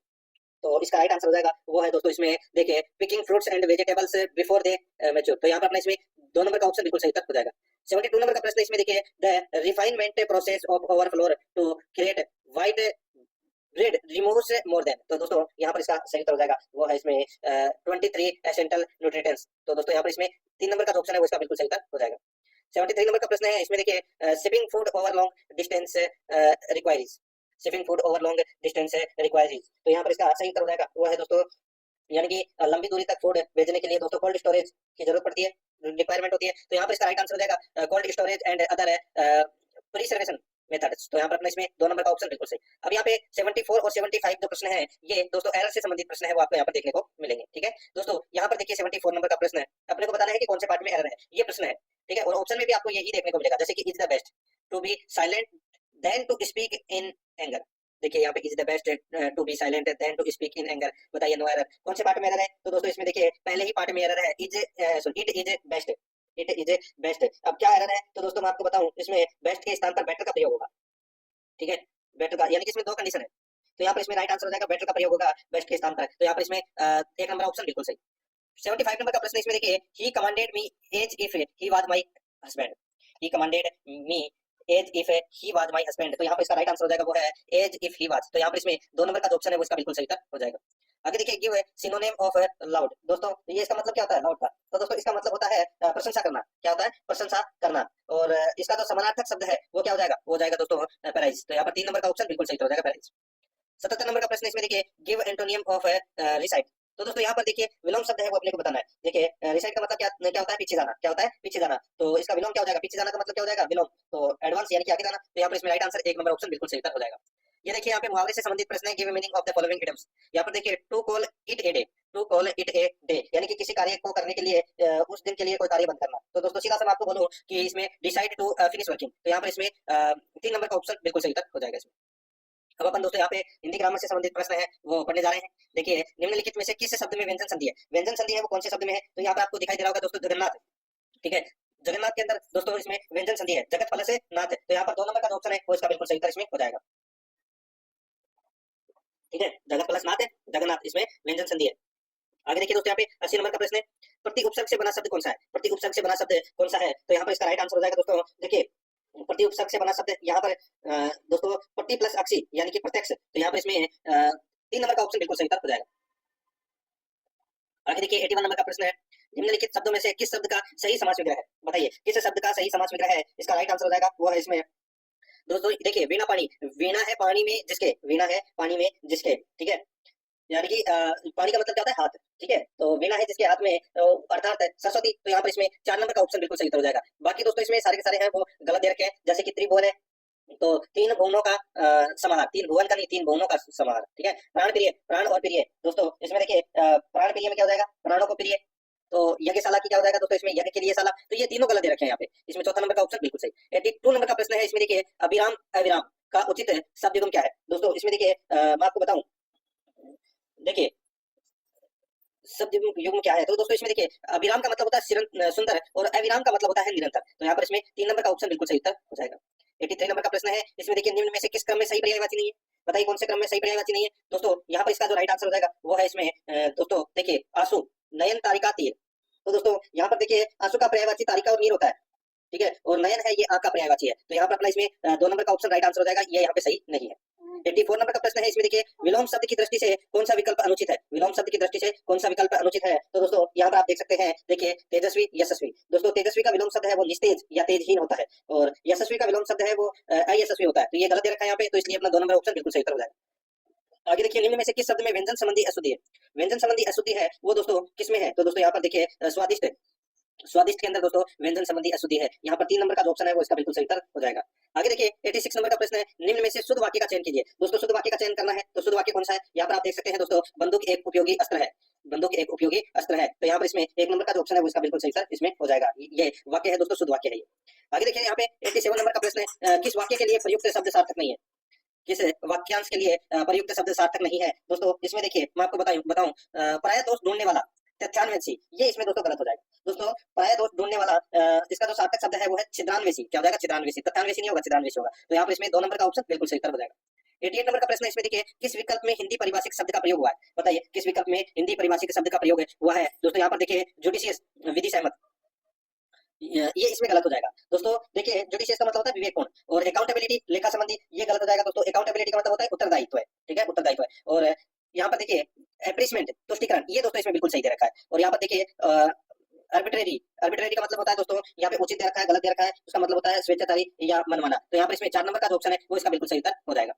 तो इसका राइट आंसर हो जाएगा वो है दोस्तों इसमें देखिए picking fruits and vegetables before they mature. तो यहाँ पर अपना इसमें 2 नंबर का ऑप्शन बिल्कुल सही उत्तर हो जाएगा। 72 नंबर का प्रश्न इसमें देखिए the refinement process of over flour to create white bread removes more than. तो दोस्तों यहाँ पर इसका सही उत्तर हो जाएगा वो है इसमें 23 एसेंशियल न्यूट्रिएंट्स। तो दोस्तों यहाँ पर इसमें 3 नंबर का जो ऑप्शन है वो इसका बिल्कुल सही उत्तर हो जाएगा। 73 नंबर का प्रश्न है, इसमें देखिए shipping food over long distance requires, shipping food over long distance requires. तो यहाँ पर इसका सही उत्तर हो जाएगा वो है दोस्तों यानी कि लंबी दूरी तक फूड भेजने के लिए दोस्तों कोल्ड स्टोरेज की जरूरत पड़ती है, रिक्वायरमेंट होती है। तो यहाँ पर इसका राइट आंसर हो जाएगा cold storage and other preservation methods. तो यहाँ पर अपना इसमें 2 नंबर का ऑप्शन बिल्कुल सही। अब यहाँ पे 74 और 75 जो प्रश्न है ये दोस्तों एरर से संबंधित प्रश्न है वो आपको यहाँ पर देखने को मिलेंगे। ठीक है दोस्तों, यहाँ पर देखिए 74 नंबर का प्रश्न है, अपने को बताना है कि कौन से पार्ट में एरर है ये प्रश्न है। ठीक है, और ऑप्शन में भी आपको यही देखने को मिलेगा, जैसे कि is the best to be silent than to speak in anger. देखिए यहाँ पे is the best to be silent than to speak in anger. बताइए नो एरर, कौन से पार्ट में एरर है? तो दोस्तों इसमें देखिए पहले ही पार्ट में एरर है, is it is best, it is best. अब क्या एरर है? तो दोस्तों मैं आपको बताऊं, इसमें बेस्ट के स्थान पर बेटर का प्रयोग होगा। ठीक है, बेटर का, यानी कि इसमें 2 कंडीशन है। तो यहाँ पर इसमें राइट आंसर हो जाएगा बेटर का प्रयोग होगा बेस्ट के स्थान पर। तो यहाँ पर इसमें 1 नंबर ऑप्शन बिल्कुल सही। 75 नंबर का प्रश्न इसमें देखिए, he commanded me as if he was my husband. He commanded me as if he was my husband. तो यहाँ पर इसका राइट आंसर हो जाएगा वो है एज इफ ही वाज। तो यहाँ पर इसमें 2 नंबर का जो ऑप्शन है वो इसका बिल्कुल सही उत्तर हो जाएगा। आगे देखिए, गिव सिनोनिम ऑफ लाउड। दोस्तों ये इसका मतलब क्या होता है लाउड का? तो दोस्तों इसका मतलब होता है प्रशंसा करना। क्या होता है? प्रशंसा करना। और इसका जो समानार्थक शब्द है वो क्या हो जाएगा? वो हो जाएगा दोस्तों पैराइज। तो यहाँ पर 3 नंबर का ऑप्शन बिल्कुल सही हो जाएगा, पैराइज। 77 नंबर का प्रश्न इसमें देखिए, गिव एंटोनियम ऑफ रिसाइट। तो दोस्तों यहाँ पर देखिए विलोम शब्द है वो अपने को बताना है। देखिए रिसाइट का मतलब क्या होता है? पीछे जाना। क्या होता है? पीछे जाना। तो इसका विलोम क्या हो जाएगा? पीछे जाना का मतलब क्या हो जाएगा? विलोम। तो एडवांस यानी कि आगे जाना। तो यहाँ पर इसमें राइट आंसर 1 नंबर ऑप्शन बिल्कुल सही उत्तर हो जाएगा। ये देखिए यहाँ पे मुहावरे से संबंधित प्रश्न है, give meaning of the following idioms. यहाँ पर देखिए, to call it a day. To call it a day यानी कि किसी कार्य को करने के लिए उस दिन के लिए कोई कार्य बंद करना। तो दोस्तों सीधा सा मैं आपको बोलूं कि इसमें डिसाइड टू फिनिश वर्किंग। तो यहाँ पर इसमें 3 नंबर का ऑप्शन बिल्कुल सही उत्तर हो जाएगा इसमें। अब अपन दोस्तों यहाँ पे हिंदी ग्रामर से संबंधित प्रश्न है वो पढ़ने जा रहे हैं। देखिए, निम्नलिखित में से किस शब्द में व्यंजन संधि है? व्यंजन संधि है वो कौन से शब्द में है? तो यहाँ पे आपको दिखाई दे रहा होगा दोस्तों, जगन्नाथ। ठीक है, जगन्नाथ के अंदर दोस्तों इसमें व्यंजन संधि है, जगत फल से नाथ। तो यहाँ पर 2 नंबर का जो ऑप्शन है वो इसका बिल्कुल सही उत्तर इसमें हो जाएगा। ठीक है, जगत प्लस नाथ है, जगन्नाथ, इसमें व्यंजन संधि है। आगे देखिए दोस्तों, यहाँ पे 80 नंबर का प्रश्न है, प्रति उपसर्ग से बना शब्द कौन सा है? प्रति उपसर्ग से बना शब्द कौन सा है? तो यहाँ पर इसका राइट आंसर हो जाएगा दोस्तों, देखिए प्रति उपसर्ग से बना शब्द यहाँ पर दोस्तों प्रति प्लस अक्षी यानी कि प्रत्यक्ष। तो यहाँ पर इसमें 3 नंबर का ऑप्शन बिल्कुल सही उत्तर हो जाएगा। आगे देखिए 81 नंबर का प्रश्न है, निम्नलिखित शब्दों में से किस शब्द का सही समास विग्रह है? बताइए किस शब्द का सही समास विग्रह है? इसका राइट आंसर हो जाएगा वो है इसमें दोस्तों, देखिए वीणा पानी। वीणा है पानी में जिसके, वीणा है पानी में जिसके। ठीक है, यानी कि पानी का मतलब क्या होता है? हाथ। ठीक है, तो वीणा है जिसके हाथ में, अर्थात सरस्वती। तो यहाँ पर इसमें 4 नंबर का ऑप्शन बिल्कुल सही उत्तर हो जाएगा। बाकी दोस्तों इसमें सारे के सारे हैं वो गलत दे रखे हैं, जैसे कि त्रिभुवन है तो 3 भुवनों का समाहार, 3 भुवन का नहीं 3 भुवनों का समाहार। ठीक है, प्राण प्रिय, प्राण और प्रिय। दोस्तों इसमें देखिए प्राण प्रिय में क्या हो जाएगा? प्राणों को प्रिय। तो यज्ञशाला की क्या हो जाएगा दोस्तों? इसमें यज्ञ के लिए शाला। तो ये तीनों गलत दे रखे हैं यहाँ पे। इसमें चौथा नंबर का ऑप्शन बिल्कुल सही। 82 नंबर का प्रश्न है, इसमें देखिए अभिराम अविराम का उचित शब्द युग्म क्या है? दोस्तों इसमें देखिए मैं आपको बताऊं, देखिए शब्द युग्म क्या है? तो दोस्तों इसमें देखिए अभिराम का मतलब होता है सुंदर और अविराम का मतलब होता है निरंतर। तो यहाँ पर इसमें 3 नंबर का ऑप्शन बिल्कुल सही उत्तर हो जाएगा। 83 नंबर का प्रश्न है, इसमें देखिए निम्न में से किस क्रम में सही पर्यायवाची नहीं है? बताइए कौन से क्रम में सही पर्यायवाची नहीं है? दोस्तों यहाँ पर इसका जो राइट आंसर हो जाएगा वो है इसमें दोस्तों देखिए आंसू, नयन, तारिका, तीर। तो दोस्तों यहाँ पर देखिए आंसू का पर्यायवाची तारिका और नीर होता है। ठीक है, और नयन है ये आंख का पर्यायवाची है। तो यहाँ पर अपना इसमें 2 नंबर का ऑप्शन राइट आंसर हो जाएगा, ये यहाँ पे सही नहीं है। 84 नंबर का प्रश्न है, इसमें देखिए विलोम शब्द की दृष्टि से कौन सा विकल्प अनुचित है? विलोम शब्द की दृष्टि से कौन सा विकल्प अनुचित है? तो दोस्तों यहाँ पर आप देख सकते हैं, देखिए तेजस्वी, यशस्वी। दोस्तों तेजस्वी का विलोम शब्द है वो निस्तेज या तेजहीन होता है, और यशस्वी का विलोम शब्द है वो अयशस्वी होता है। तो ये गलत दे रखा है यहाँ पे, तो इसलिए अपना 2 नंबर ऑप्शन बिल्कुल सही उत्तर हो जाएगा। आगे देखिए, निम्न में से किस शब्द में व्यंजन संबंधी अशुद्धि है? व्यंजन संबंधी अशुद्धि है वो दोस्तों किसमें है? तो दोस्तों यहाँ पर देखिए स्वादिष्ट, स्वादिष्ट के अंदर दोस्तों व्यंजन संबंधी अशुद्धि है। यहाँ पर 3 नंबर का जो ऑप्शन है वो इसका बिल्कुल सही उत्तर हो जाएगा। आगे देखिए 86 नंबर का प्रश्न है, निम्न में से शुद्ध वाक्य का चयन कीजिए। दोस्तों शुद्ध वाक्य का चयन करना है, तो शुद्ध वाक्य कौन सा है? यहाँ पर आप देख सकते हैं दोस्तों, बंदूक एक उपयोगी अस्त्र है। बंदूक एक उपयोगी अस्त्र है। तो यहाँ पर इसमें 1 नंबर का जो ऑप्शन है वो इसका बिल्कुल सही उत्तर इसमें हो जाएगा। ये वाक्य है दोस्तों, शुद्ध वाक्य है ये। आगे देखिए यहाँ पे 87 नंबर का प्रश्न है, किस वाक्य के लिए प्रयुक्त शब्द सार्थक नहीं है? किस वाक्यांश के लिए प्रयुक्त शब्द सार्थक नहीं है? दोस्तों इसमें देखिए मैं आपको बताऊं प्राय दोष ढूंढने वाला, तथ्यान्वेषी, ये इसमें दोस्तों गलत हो जाएगा। दोस्तों प्राय दोष ढूंढने वाला इसका जो सार्थक शब्द है वो है छिद्रान्वेषी। क्या हो जाएगा? छिद्रान्वेषी। तथ्यान्वेषी नहीं होगा, छिद्रान्वेषी होगा। तो यहाँ पर इसमें 2 नंबर का ऑप्शन बिल्कुल सही उत्तर हो जाएगा। 88 नंबर का प्रश्न है, इसमें देखिए किस विकल्प में हिंदी परिभाषिक शब्द का प्रयोग हुआ है? बताइए किस विकल्प में हिंदी परिभाषिक शब्द का प्रयोग हुआ है? दोस्तों यहाँ पर देखिए जुडिशियस, विधि सहमत, ये इसमें गलत हो जाएगा। दोस्तों देखिए जुडिशियस का मतलब होता है विवेकपूर्ण, और अकाउंटेबिलिटी, लेखा संबंधी, ये गलत हो जाएगा दोस्तों। अकाउंटेबिलिटी का मतलब होता है उत्तरदायित्व है। ठीक है, उत्तरदायित्व है। और यहाँ पर देखिए एप्रिसमेंट, तुष्टिकरण, ये दोस्तों इसमें बिल्कुल सही दे रखा है। और यहाँ पर देखिए आर्बिट्रेरी, आर्बिट्रेरी का मतलब होता है दोस्तों यहाँ पे उचित दे रखा है, गलत दे रखा है, उसका मतलब होता है स्वेच्छाचारी या मनमाना। तो यहाँ पर इसमें 4 नंबर का जो ऑप्शन है वो इसका बिल्कुल सही उत्तर हो जाएगा।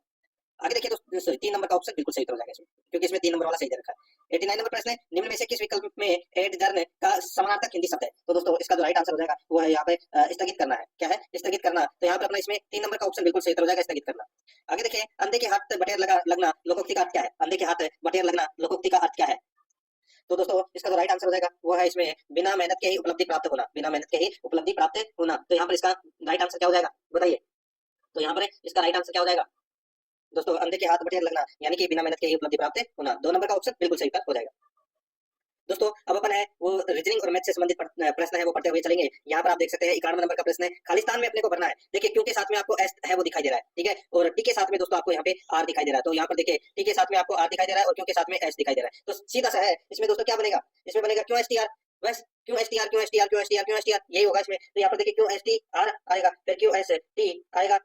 आगे देखिए दोस्तों 3 नंबर का ऑप्शन बिल्कुल सही हो जाएगा इसमें, क्योंकि इसमें 3 नंबर वाला सही दे रखा है। 89 नंबर प्रश्न है, निम्न में से किस विकल्प में एडजर्न का समानार्थक हिंदी शब्द है? तो दोस्तों इसका जो राइट आंसर हो जाएगा वो है यहाँ पे स्थगित करना है। क्या है? स्थगित करना। तो यहाँ पे अपना इसमें 3 नंबर का ऑप्शन बिल्कुल सही हो जाएगा, स्थगित करना। आगे देखिए अंधे के हाथ बटेर लगना लोकोक्ति का अर्थ क्या है? अंधे के हाथ बटेर लगना लोकोक्ति का अर्थ क्या है? तो दोस्तों इसका जो राइट आंसर हो जाएगा वो है इसमें बिना मेहनत के ही उपलब्धि प्राप्त होना, बिना मेहनत के ही उपलब्धि प्राप्त होना। तो यहाँ पर इसका राइट आंसर क्या हो जाएगा बताइए? तो यहाँ पर इसका राइट आंसर क्या हो जाएगा दोस्तों? अंधे के हाथ बटेर लगना यानी कि बिना मेहनत के ही उपलब्धि प्राप्त होना। 2 नंबर का ऑप्शन बिल्कुल सही हो जाएगा। दोस्तों अब अपन है वो रीजनिंग और मैथ से संबंधित प्रश्न है वो पढ़ते हुए चलेंगे। यहाँ पर आप देख सकते हैं 91 नंबर का प्रश्न है, खालिस्तान में अपने को भरना है। देखिए क्यों के साथ में आपको एस है वो दिखाई दे रहा है, ठीक है, और टी के साथ में दोस्तों आपको यहाँ पे आर दिखाई दे रहा है। तो यहाँ पर देखिए टी के साथ में आपको आर दिखाई दे रहा है और क्यों के साथ में एस दिखाई दे रहा है। तो सीधा सा है इसमें दोस्तों क्या बनेगा, इसमें बनेगा क्यों एस टी आर, बस क्यों एस टी आर, क्यों एस टी आर, क्यों एस टी आर, क्यों एस टी आर, यही होगा इसमें। तो यहाँ पर देखिए क्यों एस टी आर आएगा, फिर क्यों एस टी आएगा,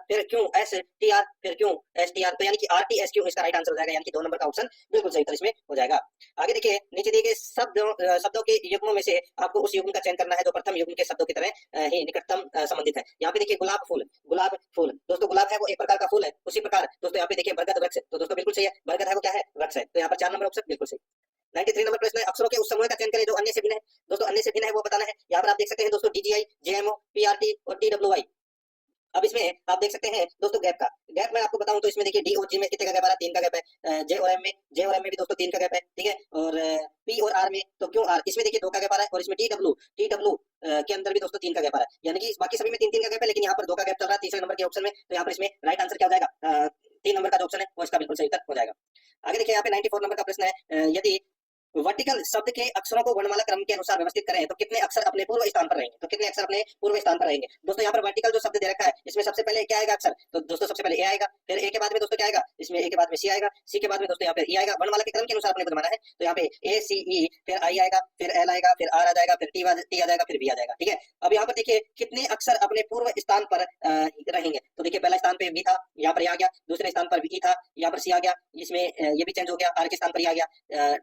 फिर क्यों एस टी आर, फिर क्यों एस टी आर। तो यानी कि आर टी एस क्यू इसका राइट आंसर हो जाएगा, यानी कि 2 नंबर का ऑप्शन बिल्कुल सही उत्तर इसमें हो जाएगा। आगे देखिए नीचे दिए गए शब्दों के युग्मों में से आपको उस युग्म का चयन करना है जो प्रथम युग्म के शब्दों की तरह ही निकटतम संबंधित है। यहाँ पे देखिए गुलाब फूल, गुलाब फूल दोस्तों, गुलाब है वो एक प्रकार का फूल है। उसी प्रकार दोस्तों यहाँ पे देखिए बरगद वृक्ष, तो दोस्तों बिल्कुल सही है, बरगद है वो क्या है, वृक्ष है। तो यहाँ पर 4 नंबर ऑप्शन बिल्कुल सही। 93 नंबर प्रश्न है, अक्षरों के उस समूह का चयन करें जो अन्य से भिन्न है। दोस्तों अन्य से भिन्न है वो बताना है। यहाँ पर आप देख सकते हैं दोस्तों डीजीआई, जेएमओ, पीआरटी और टीडब्ल्यूआई। अब इसमें आप देख सकते हैं दोस्तों गैप का, गैप मैं आपको बताऊं तो इसमें देखिए डी और जी में कितने का गैप आ रहा है, 3 का गैप है। जे और एम में भी दोस्तों 3 का गैप है, ठीक है, और पी और आर में तो क्यों आर, इसमें देखिए 2 का गैप आ रहा है, और इसमें टी डब्ल्यू के अंदर भी दोस्तों 3 का गैप आ रहा है, यानी कि बाकी सभी में 3 का गैप है, लेकिन यहाँ पर 2 का गैप चल रहा है तीसरे नंबर के ऑप्शन में। तो यहाँ पर इसमें राइट आंसर क्या हो जाएगा, 3 नंबर का जो ऑप्शन है वो इसका बिल्कुल सही उत्तर हो जाएगा। आगे देखिए यहाँ पे 94 नंबर का प्रश्न है, यदि वर्टिकल शब्द के अक्षरों को वर्णमाला क्रम के अनुसार व्यवस्थित करें तो कितने अक्षर अपने पूर्व स्थान पर रहेंगे, तो कितने अक्षर अपने पूर्व स्थान पर रहेंगे। दोस्तों यहाँ पर वर्टिकल जो शब्द दे रखा है इसमें सबसे पहले क्या आएगा अक्षर, तो दोस्तों सबसे पहले ए आएगा, फिर ए के बाद में दोस्तों क्या आएगा, इसमें ए के बाद में सी आएगा, सी के बाद में दोस्तों यहाँ पे ई आएगा। वर्णमाला के क्रम के अनुसार अपने को जमाना है, तो यहाँ पे ए सी ई, फिर आई आएगा, फिर एल आएगा, फिर आर आ जाएगा, फिर टी आ जाएगा, फिर बी आ जाएगा, ठीक है। अब यहाँ पर देखिए कितने अक्षर अपने पूर्व स्थान पर रहेंगे, तो देखिए पहला स्थान पे बी था, यहाँ पर आ गया, दूसरे स्थान पर बी था, यहाँ पर सी आ गया, इसमें ये भी चेंज हो गया, आर के स्थान पर आ गया,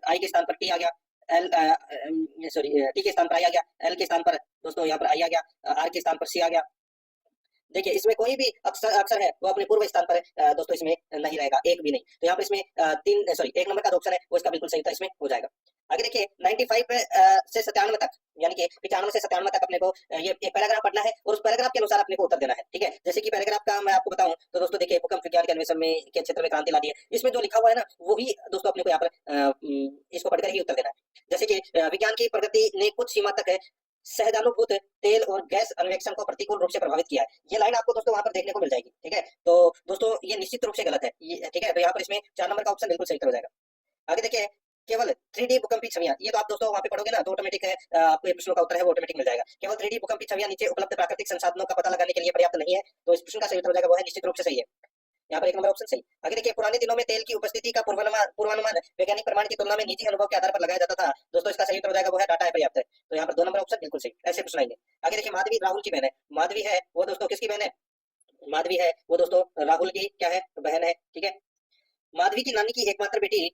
आई के स्थान पर टी आ गया, एल सॉरी टी के स्थान पर आई आ गया, एल के स्थान पर दोस्तों यहाँ पर आई आ गया, आर के स्थान पर सी आ गया। देखिए इसमें कोई भी अक्षर है वो अपने पूर्व स्थान पर दोस्तों इसमें नहीं रहेगा, एक भी नहीं। तो यहाँ पर इसमें 1 नंबर का जो ऑप्शन है वो इसका बिल्कुल सही था, इसमें हो जाएगा। आगे देखिए 95 से 97 तक, यानी कि 95 से 97 तक अपने को ये एक पैराग्राफ पढ़ना है और उस पैराग्राफ के अनुसार अपने को उत्तर देना है, ठीक है। जैसे कि पैराग्राफ का मैं आपको बताऊं तो दोस्तों देखिए भूकंप विज्ञान के अन्वेषण में के क्षेत्र में क्रांति ला दी है, इसमें जो लिखा हुआ है ना वही दोस्तों अपने को यहाँ पर इसको पढ़कर ही उत्तर देना है। जैसे कि विज्ञान की प्रगति ने कुछ सीमा तक सहजानुभूत तेल और गैस अन्वेषण को प्रतिकूल रूप से प्रभावित किया है, ये लाइन आपको दोस्तों वहां पर देखने को मिल जाएगी, ठीक है। तो दोस्तों ये निश्चित रूप से गलत है, ठीक है। तो यहाँ पर इसमें 4 नंबर का ऑप्शन बिल्कुल सही हो जाएगा। आगे देखिए केवल 3D भूकंपी छवियां, ये तो आप दोस्तों वहां पे पढ़ोगे ना तो ऑटोमेटिक है, आपको ये प्रश्नों का उत्तर है वो ऑटोमेटिक मिल जाएगा। केवल 3D भूकंपी छवियां नीचे उपलब्ध प्राकृतिक संसाधनों का पता लगाने के लिए पर्याप्त नहीं है, तो इस प्रश्न का सही उत्तर हो जाएगा वो है निश्चित रूप से सही है, यहाँ पर 1 नंबर ऑप्शन सही। आगे देखिए पुराने दिनों में तेल की उपस्थिति का पूर्वानुमान वैज्ञानिक प्रमाण की तुलना में निजी अनुभव के आधार पर लगाया जाता था, दोस्तों इसका सही उत्तर हो जाएगा वो है डाटा है पर्याप्त है। तो यहाँ पर 2 नंबर ऑप्शन बिल्कुल सही, ऐसे प्रश्न आएंगे। आगे देखिए माधवी राहुल की बहन है, माधवी है वो दोस्तों किसकी बहन है, माधवी है वो दोस्तों राहुल की क्या है, बहन है, ठीक है। माधवी की नानी की एकमात्र बेटी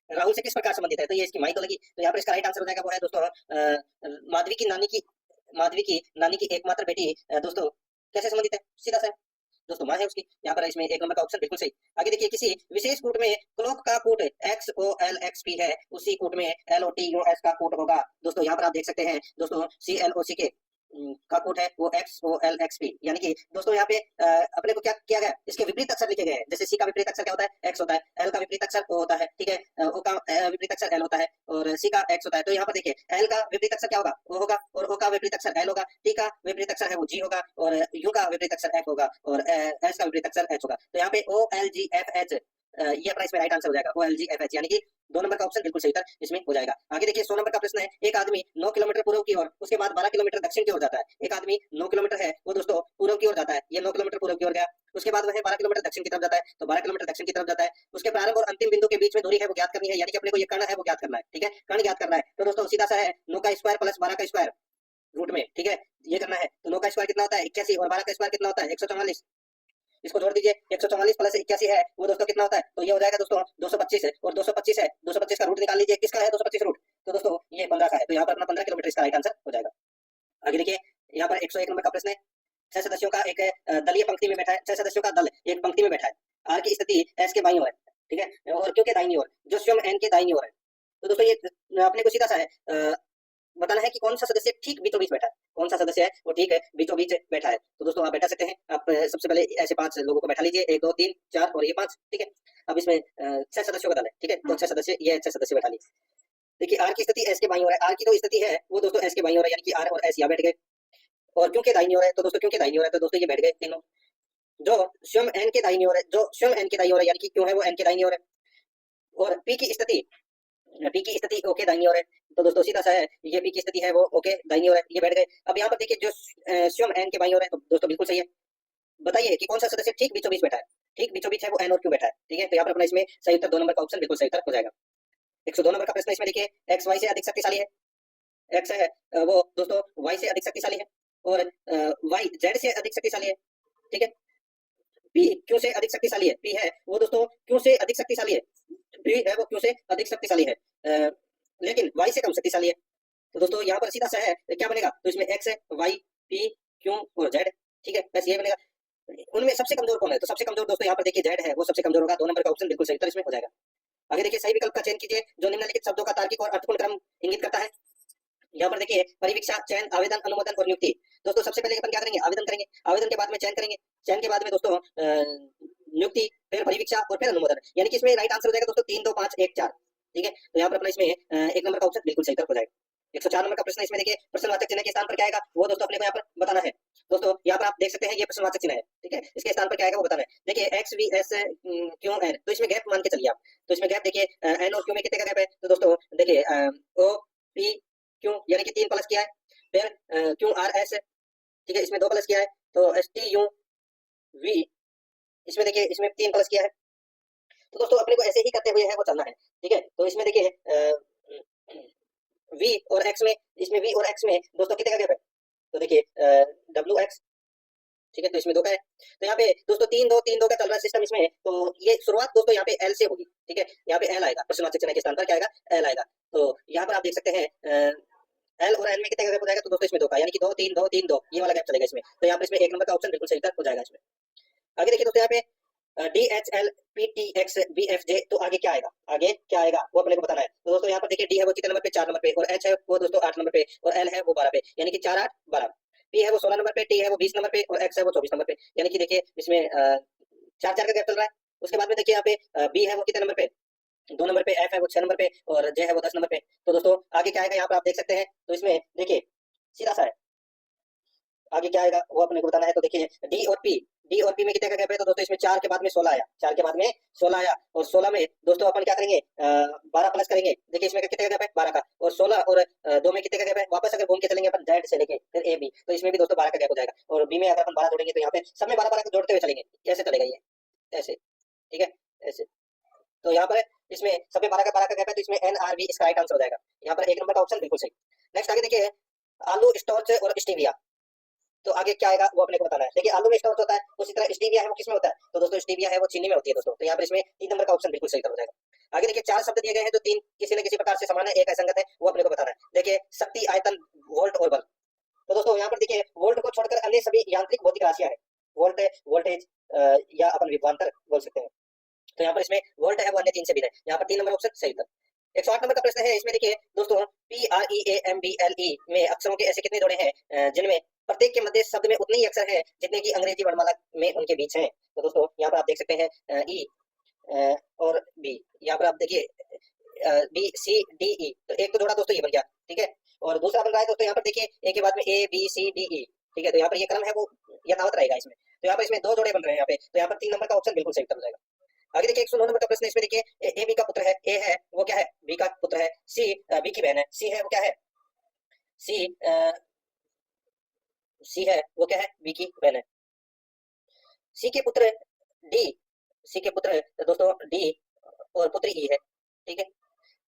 राहुल से किस प्रकार संबंधित है, तो ये इसकी माई तो लगी, तो यहाँ पर इसका राइट आंसर हो जाएगा वो है दोस्तों माधवी की नानी की एकमात्र बेटी दोस्तों कैसे संबंधित है, सीधा सा दोस्तों माँ है उसकी, यहाँ पर इसमें 1 नंबर का ऑप्शन बिल्कुल सही। आगे देखिए किसी विशेष कूट में क्लोक का कूट XOLXP है, उसी कूट में LOTUS का कूट होगा। दोस्तों यहाँ पर आप देख सकते हैं दोस्तों CLOCK का कूट है वो XOLXP, यानी कि दोस्तों यहाँ पे अपने को क्या किया गया, इसके विपरीत अक्षर लिखे गए हैं। जैसे C का विपरीत अक्षर क्या होता है, X होता है, L का विपरीत अक्षर O होता है, ठीक है, O का विपरीत अक्षर L होता है और C का X होता है। तो यहाँ पर देखिए L का विपरीत अक्षर क्या होगा, O होगा, और O का विपरीत अक्षर L होगा, T का विपरीत अक्षर है वो G होगा, और U का विपरीत अक्षर F होगा, और S का विपरीत अक्षर H होगा। तो यहाँ पे OLGFH ये अपना इसमें राइट आंसर हो जाएगा OLGFH, यानी कि 2 नंबर का ऑप्शन बिल्कुल सही उत्तर इसमें हो जाएगा। आगे देखिए 100 नंबर का प्रश्न है, एक आदमी 9 किलोमीटर पूर्व की ओर उसके बाद 12 किलोमीटर दक्षिण की ओर जाता है। एक आदमी 9 किलोमीटर है वो दोस्तों पूर्व की ओर जाता है, ये 9 किलोमीटर पूर्व की ओर गया, उसके बाद वह 12 किलोमीटर दक्षिण की तरफ जाता है, तो 12 किलोमीटर दक्षिण की तरफ जाता है, उसके प्रारंभ और अंतिम बिंदु के बीच में दूरी है वो ज्ञात करनी है, यानी कि अपने को ये कर्ण है वो ज्ञात करना है, ठीक है, कर्ण ज्ञात करना है। तो दोस्तों सीधा सा है 9 का स्क्वायर प्लस 12 का स्क्वायर रूट में, ठीक है, ये करना है। तो 9 का स्क्वायर कितना होता है 81 और 12 का स्क्वायर कितना होता है 144, इसको जोड़ दीजिए, 144 प्लस 81 है वो दोस्तों कितना होता है, तो ये हो जाएगा दोस्तों 225 है, और 225 है, 225 का रूट निकाल लीजिए, किसका है 225 रूट, तो दोस्तों ये 15 का है, तो यहाँ पर अपना 15 किलोमीटर इसका राइट आंसर हो जाएगा। आगे देखिए यहाँ पर 101 नंबर का प्रश्न है, 6 सदस्यों का एक दलीय पंक्ति में बैठा है, 6 सदस्यों का दल एक पंक्ति में बैठा है, आर की स्थिति एस के बाईं ओर है, ठीक है, और क्यू के दाहिनी ओर, जो स्वयं एन के दाहिनी ओर है। तो दोस्तों ये अपने को सीधा सा है बताना है कि कौन सा सदस्य ठीक बीचों बीच बैठा है, कौन सा सदस्य है वो ठीक है बीचों बीच बैठा है। तो दोस्तों आप बैठा सकते हैं, आप सबसे पहले ऐसे 5 लोगों को बैठा लीजिए, 1 2 3 4 और ये 5, ठीक है। अब इसमें 6 सदस्यों का दल है, ठीक है, तो 6 सदस्य, ये 6 सदस्य बैठा लीजिए। देखिए आर की स्थिति एस के बाईं ओर है, आर की जो स्थिति है वो दोस्तों एस के बाईं ओर है, यानी कि आर और एस यहाँ बैठ गए, और क्यों के दाहिनी ओर है, तो दोस्तों क्यों के दाहिनी ओर है, तो दोस्तों ये बैठ गए तीनों। जो स्वयं एन के दाहिनी ओर है, जो स्वयं एन के दाहिनी ओर है, यानी कि क्यों है वो एन के दाहिनी ओर है, और पी की स्थिति पी की स्थिति ओके दाहिनी ओर है, तो दोस्तों सीधा सा है, ये पी की स्थिति है वो ओके दाहिनी ओर है, ये बैठ गए। अब यहाँ पर देखिए जो स्वयं एन के बाईं ओर है, तो दोस्तों बिल्कुल सही है। बताइए कि कौन सा सदस्य ठीक बीचों बीच बैठा है? ठीक बीचों बीच है वो एन और क्यू बैठा है, ठीक है। तो यहाँ पर अपना इसमें सही उत्तर 2 नंबर का ऑप्शन बिल्कुल सही उत्तर हो जाएगा। 102 नंबर का प्रश्न इसमें देखिए, एक्स वाई से अधिक शक्तिशाली है। एक्स है वो दोस्तों वाई से अधिक शक्तिशाली है, और वाई जेड से अधिक शक्तिशाली है, ठीक है। पी क्यू से अधिक शक्तिशाली है, पी है वो दोस्तों क्यू से अधिक शक्तिशाली है, पी है वो क्यू से अधिक शक्तिशाली है, लेकिन वाई से कम शक्तिशाली है। तो दोस्तों यहाँ पर सीधा सा है, क्या बनेगा? तो इसमें एक्स है, वाई, पी, क्यू और जेड, ठीक है, बस ये बनेगा। उनमें सबसे कमजोर कौन है? तो सबसे कमजोर दोस्तों यहाँ पर देखिए जेड है, वो सबसे कमजोर होगा। 2 नंबर का ऑप्शन बिल्कुल सही उत्तर इसमें हो जाएगा। आगे देखिए सही विकल्प का चयन कीजिए जो निम्नलिखित शब्दों का तार्किक और अर्थपूर्ण क्रम इंगित करता है। यहाँ पर देखिए परिवीक्षा, चयन, आवेदन, अनुमोदन और नियुक्ति। दोस्तों सबसे पहले अपन क्या करेंगे? आवेदन करेंगे, आवेदन के बाद में चयन करेंगे, चयन के बाद में दोस्तों नियुक्ति, फिर परिवीक्षा और फिर अनुमोदन। यानी कि इसमें राइट आंसर हो जाएगा दोस्तों 3 2 5 1 4, ठीक है। तो यहाँ पर अपना इसमें 1 नंबर का ऑप्शन बिल्कुल सही उत्तर हो जाएगा। 104 नंबर का प्रश्न इसमें देखिए, प्रश्नवाचक चिन्ह के स्थान पर क्या आएगा वो दोस्तों अपने को यहाँ पर बताना है। दोस्तों यहाँ पर आप देख सकते हैं ये प्रश्नवाचक चिन्ह है, ठीक है, इसके स्थान पर क्या आएगा वो बताना है। देखिए X V S Q N, तो इसमें गैप मान के चलिए आप। तो इसमें गैप देखिए एन और क्यू में कितने का गैप है? तो दोस्तों देखिए ओ पी क्यू यानी कि 3 प्लस किया है, फिर क्यू आर एस, ठीक है, इसमें 2 प्लस किया है, तो एस टी यू वी, इसमें देखिए इसमें 3 प्लस किया है। तो दोस्तों अपने को ऐसे ही करते हुए है वो चलना है, ठीक है। तो इसमें देखिए वी और एक्स में, इसमें वी और एक्स में दोस्तों कितने का गैप है? तो देखिए डब्ल्यू एक्स, ठीक है, तो इसमें 2 का है। तो यहाँ पे दोस्तों 3 2 3 2 का चल रहा है सिस्टम इसमें। तो ये शुरुआत दोस्तों यहाँ पे एल से होगी, ठीक है, यहाँ पे एल आएगा, प्रश्नवाचक चिन्ह के स्थान पर क्या आएगा? एल आएगा। तो यहाँ पर आप देख सकते हैं एल और एल में कितने का गैप हो जाएगा? तो दोस्तों इसमें 2 का, यानी कि 2 3 2 3 2 ये वाला गैप चलेगा इसमें। तो यहाँ पर इसमें 1 नंबर का ऑप्शन बिल्कुल सही उत्तर हो जाएगा इसमें। आगे देखिए दोस्तों यहाँ पे D H L P T X B F J, तो आगे क्या आएगा? आगे क्या आएगा वो अपने को बताना है। तो दोस्तों यहाँ पर देखिए डी है वो कितने नंबर पे? 4 नंबर पे, और एच है वो दोस्तों 8 नंबर पे, और एल है वो 12 पे, यानी कि 4 8 12। पी है वो 16 नंबर पे, टी है वो 20 नंबर पे, और एक्स है वो 24 नंबर पे, यानी कि देखिए इसमें 4 4 का गैप चल रहा है। उसके बाद में देखिए यहाँ पे बी है वो कितने नंबर पे? 2 नंबर पे, एफ है वो 6 नंबर पे, और जे है वो 10 नंबर पे। तो दोस्तों आगे क्या आएगा यहाँ पर आप देख सकते हैं। तो इसमें देखिए सीधा सा है, आगे क्या आएगा वो अपने को बताना है। तो देखिए डी और पी, डी और पी में कितने का गैप है? तो दोस्तों इसमें 4 के बाद में 16 आया, 4 के बाद में 16 आया, और 16 में दोस्तों अपन क्या करेंगे? 12 प्लस करेंगे। देखिए इसमें कितने का गैप है? 12 का, और 16 और 2 में कितने का गैप है? वापस अगर घूम के चलेंगे अपन जेड से लेके फिर ए बी, तो इसमें भी दोस्तों 12 का गैप हो जाएगा, और बी में अगर अपन 12 जोड़ेंगे तो यहाँ पे सब में 12 12 को जोड़ते हुए चलेंगे, कैसे चलेगा ये? ऐसे, ठीक है, ऐसे। तो यहाँ पर इसमें सब में 12 का गैप है, तो इसमें एन आर बी इसका राइट आंसर हो जाएगा। यहाँ पर 1 नंबर का ऑप्शन बिल्कुल सही। नेक्स्ट आगे देखिए आलू, स्टार्च और स्टीविया, तो आगे क्या आएगा वो अपने को बताना है। देखिए आलू में स्टार्च होता है, उसी तरह स्टीविया है वो किसमें होता है? तो दोस्तों स्टीविया है वो चीनी में होती है दोस्तों। तो यहाँ पर इसमें 3 नंबर का ऑप्शन बिल्कुल सही हो जाएगा। आगे देखिए 4 शब्द दिए गए हैं जो 3 किसी न किसी प्रकार से समान है, एक असंगत है, वो अपने को बताना है। देखिए शक्ति, आयतन, वोल्ट और बल। तो दोस्तों यहाँ पर देखिए वोल्ट को छोड़कर अन्य सभी यांत्रिक भौतिक राशियां हैं। वोल्ट, वोल्टेज या अपन विभवांतर बोल सकते हैं। तो यहाँ पर इसमें वोल्ट है वो अन्य 3 से भिन्न है। यहाँ पर 3 नंबर ऑप्शन सही था। 108 नंबर का प्रश्न है, इसमें देखिए दोस्तों P R E A M B L E में अक्षरों के ऐसे कितने जोड़े हैं जिनमें प्रत्येक के मध्य शब्द में उतने ही अक्षर हैं जितने की अंग्रेजी वर्णमाला में उनके बीच हैं। तो दोस्तों यहाँ पर आप देख सकते हैं ई और बी, यहाँ पर आप देखिए बी सी डी ई, तो एक तो जोड़ा दोस्तों ये बन गया, ठीक है, और दूसरा बन रहा है दोस्तों यहाँ पर देखिए ए के बाद में A B C D E, ठीक है। तो यहाँ पर ये क्रम है वो यथावत रहेगा इसमें। तो यहाँ पर इसमें 2 जोड़े बन रहे हैं यहाँ पे, तो यहाँ पर 3 नंबर का ऑप्शन बिल्कुल सही उत्तर हो जाएगा। आगे देखिए 109 नंबर का प्रश्न, इसमें देखिए ए बी का पुत्र है, ए है वो क्या है? बी का पुत्र है, सी बी की बहन है, सी है वो क्या है? सी सी है वो क्या है? बी की बहन है। सी के पुत्र डी, सी के पुत्र दोस्तों डी और पुत्री ई है, ठीक है।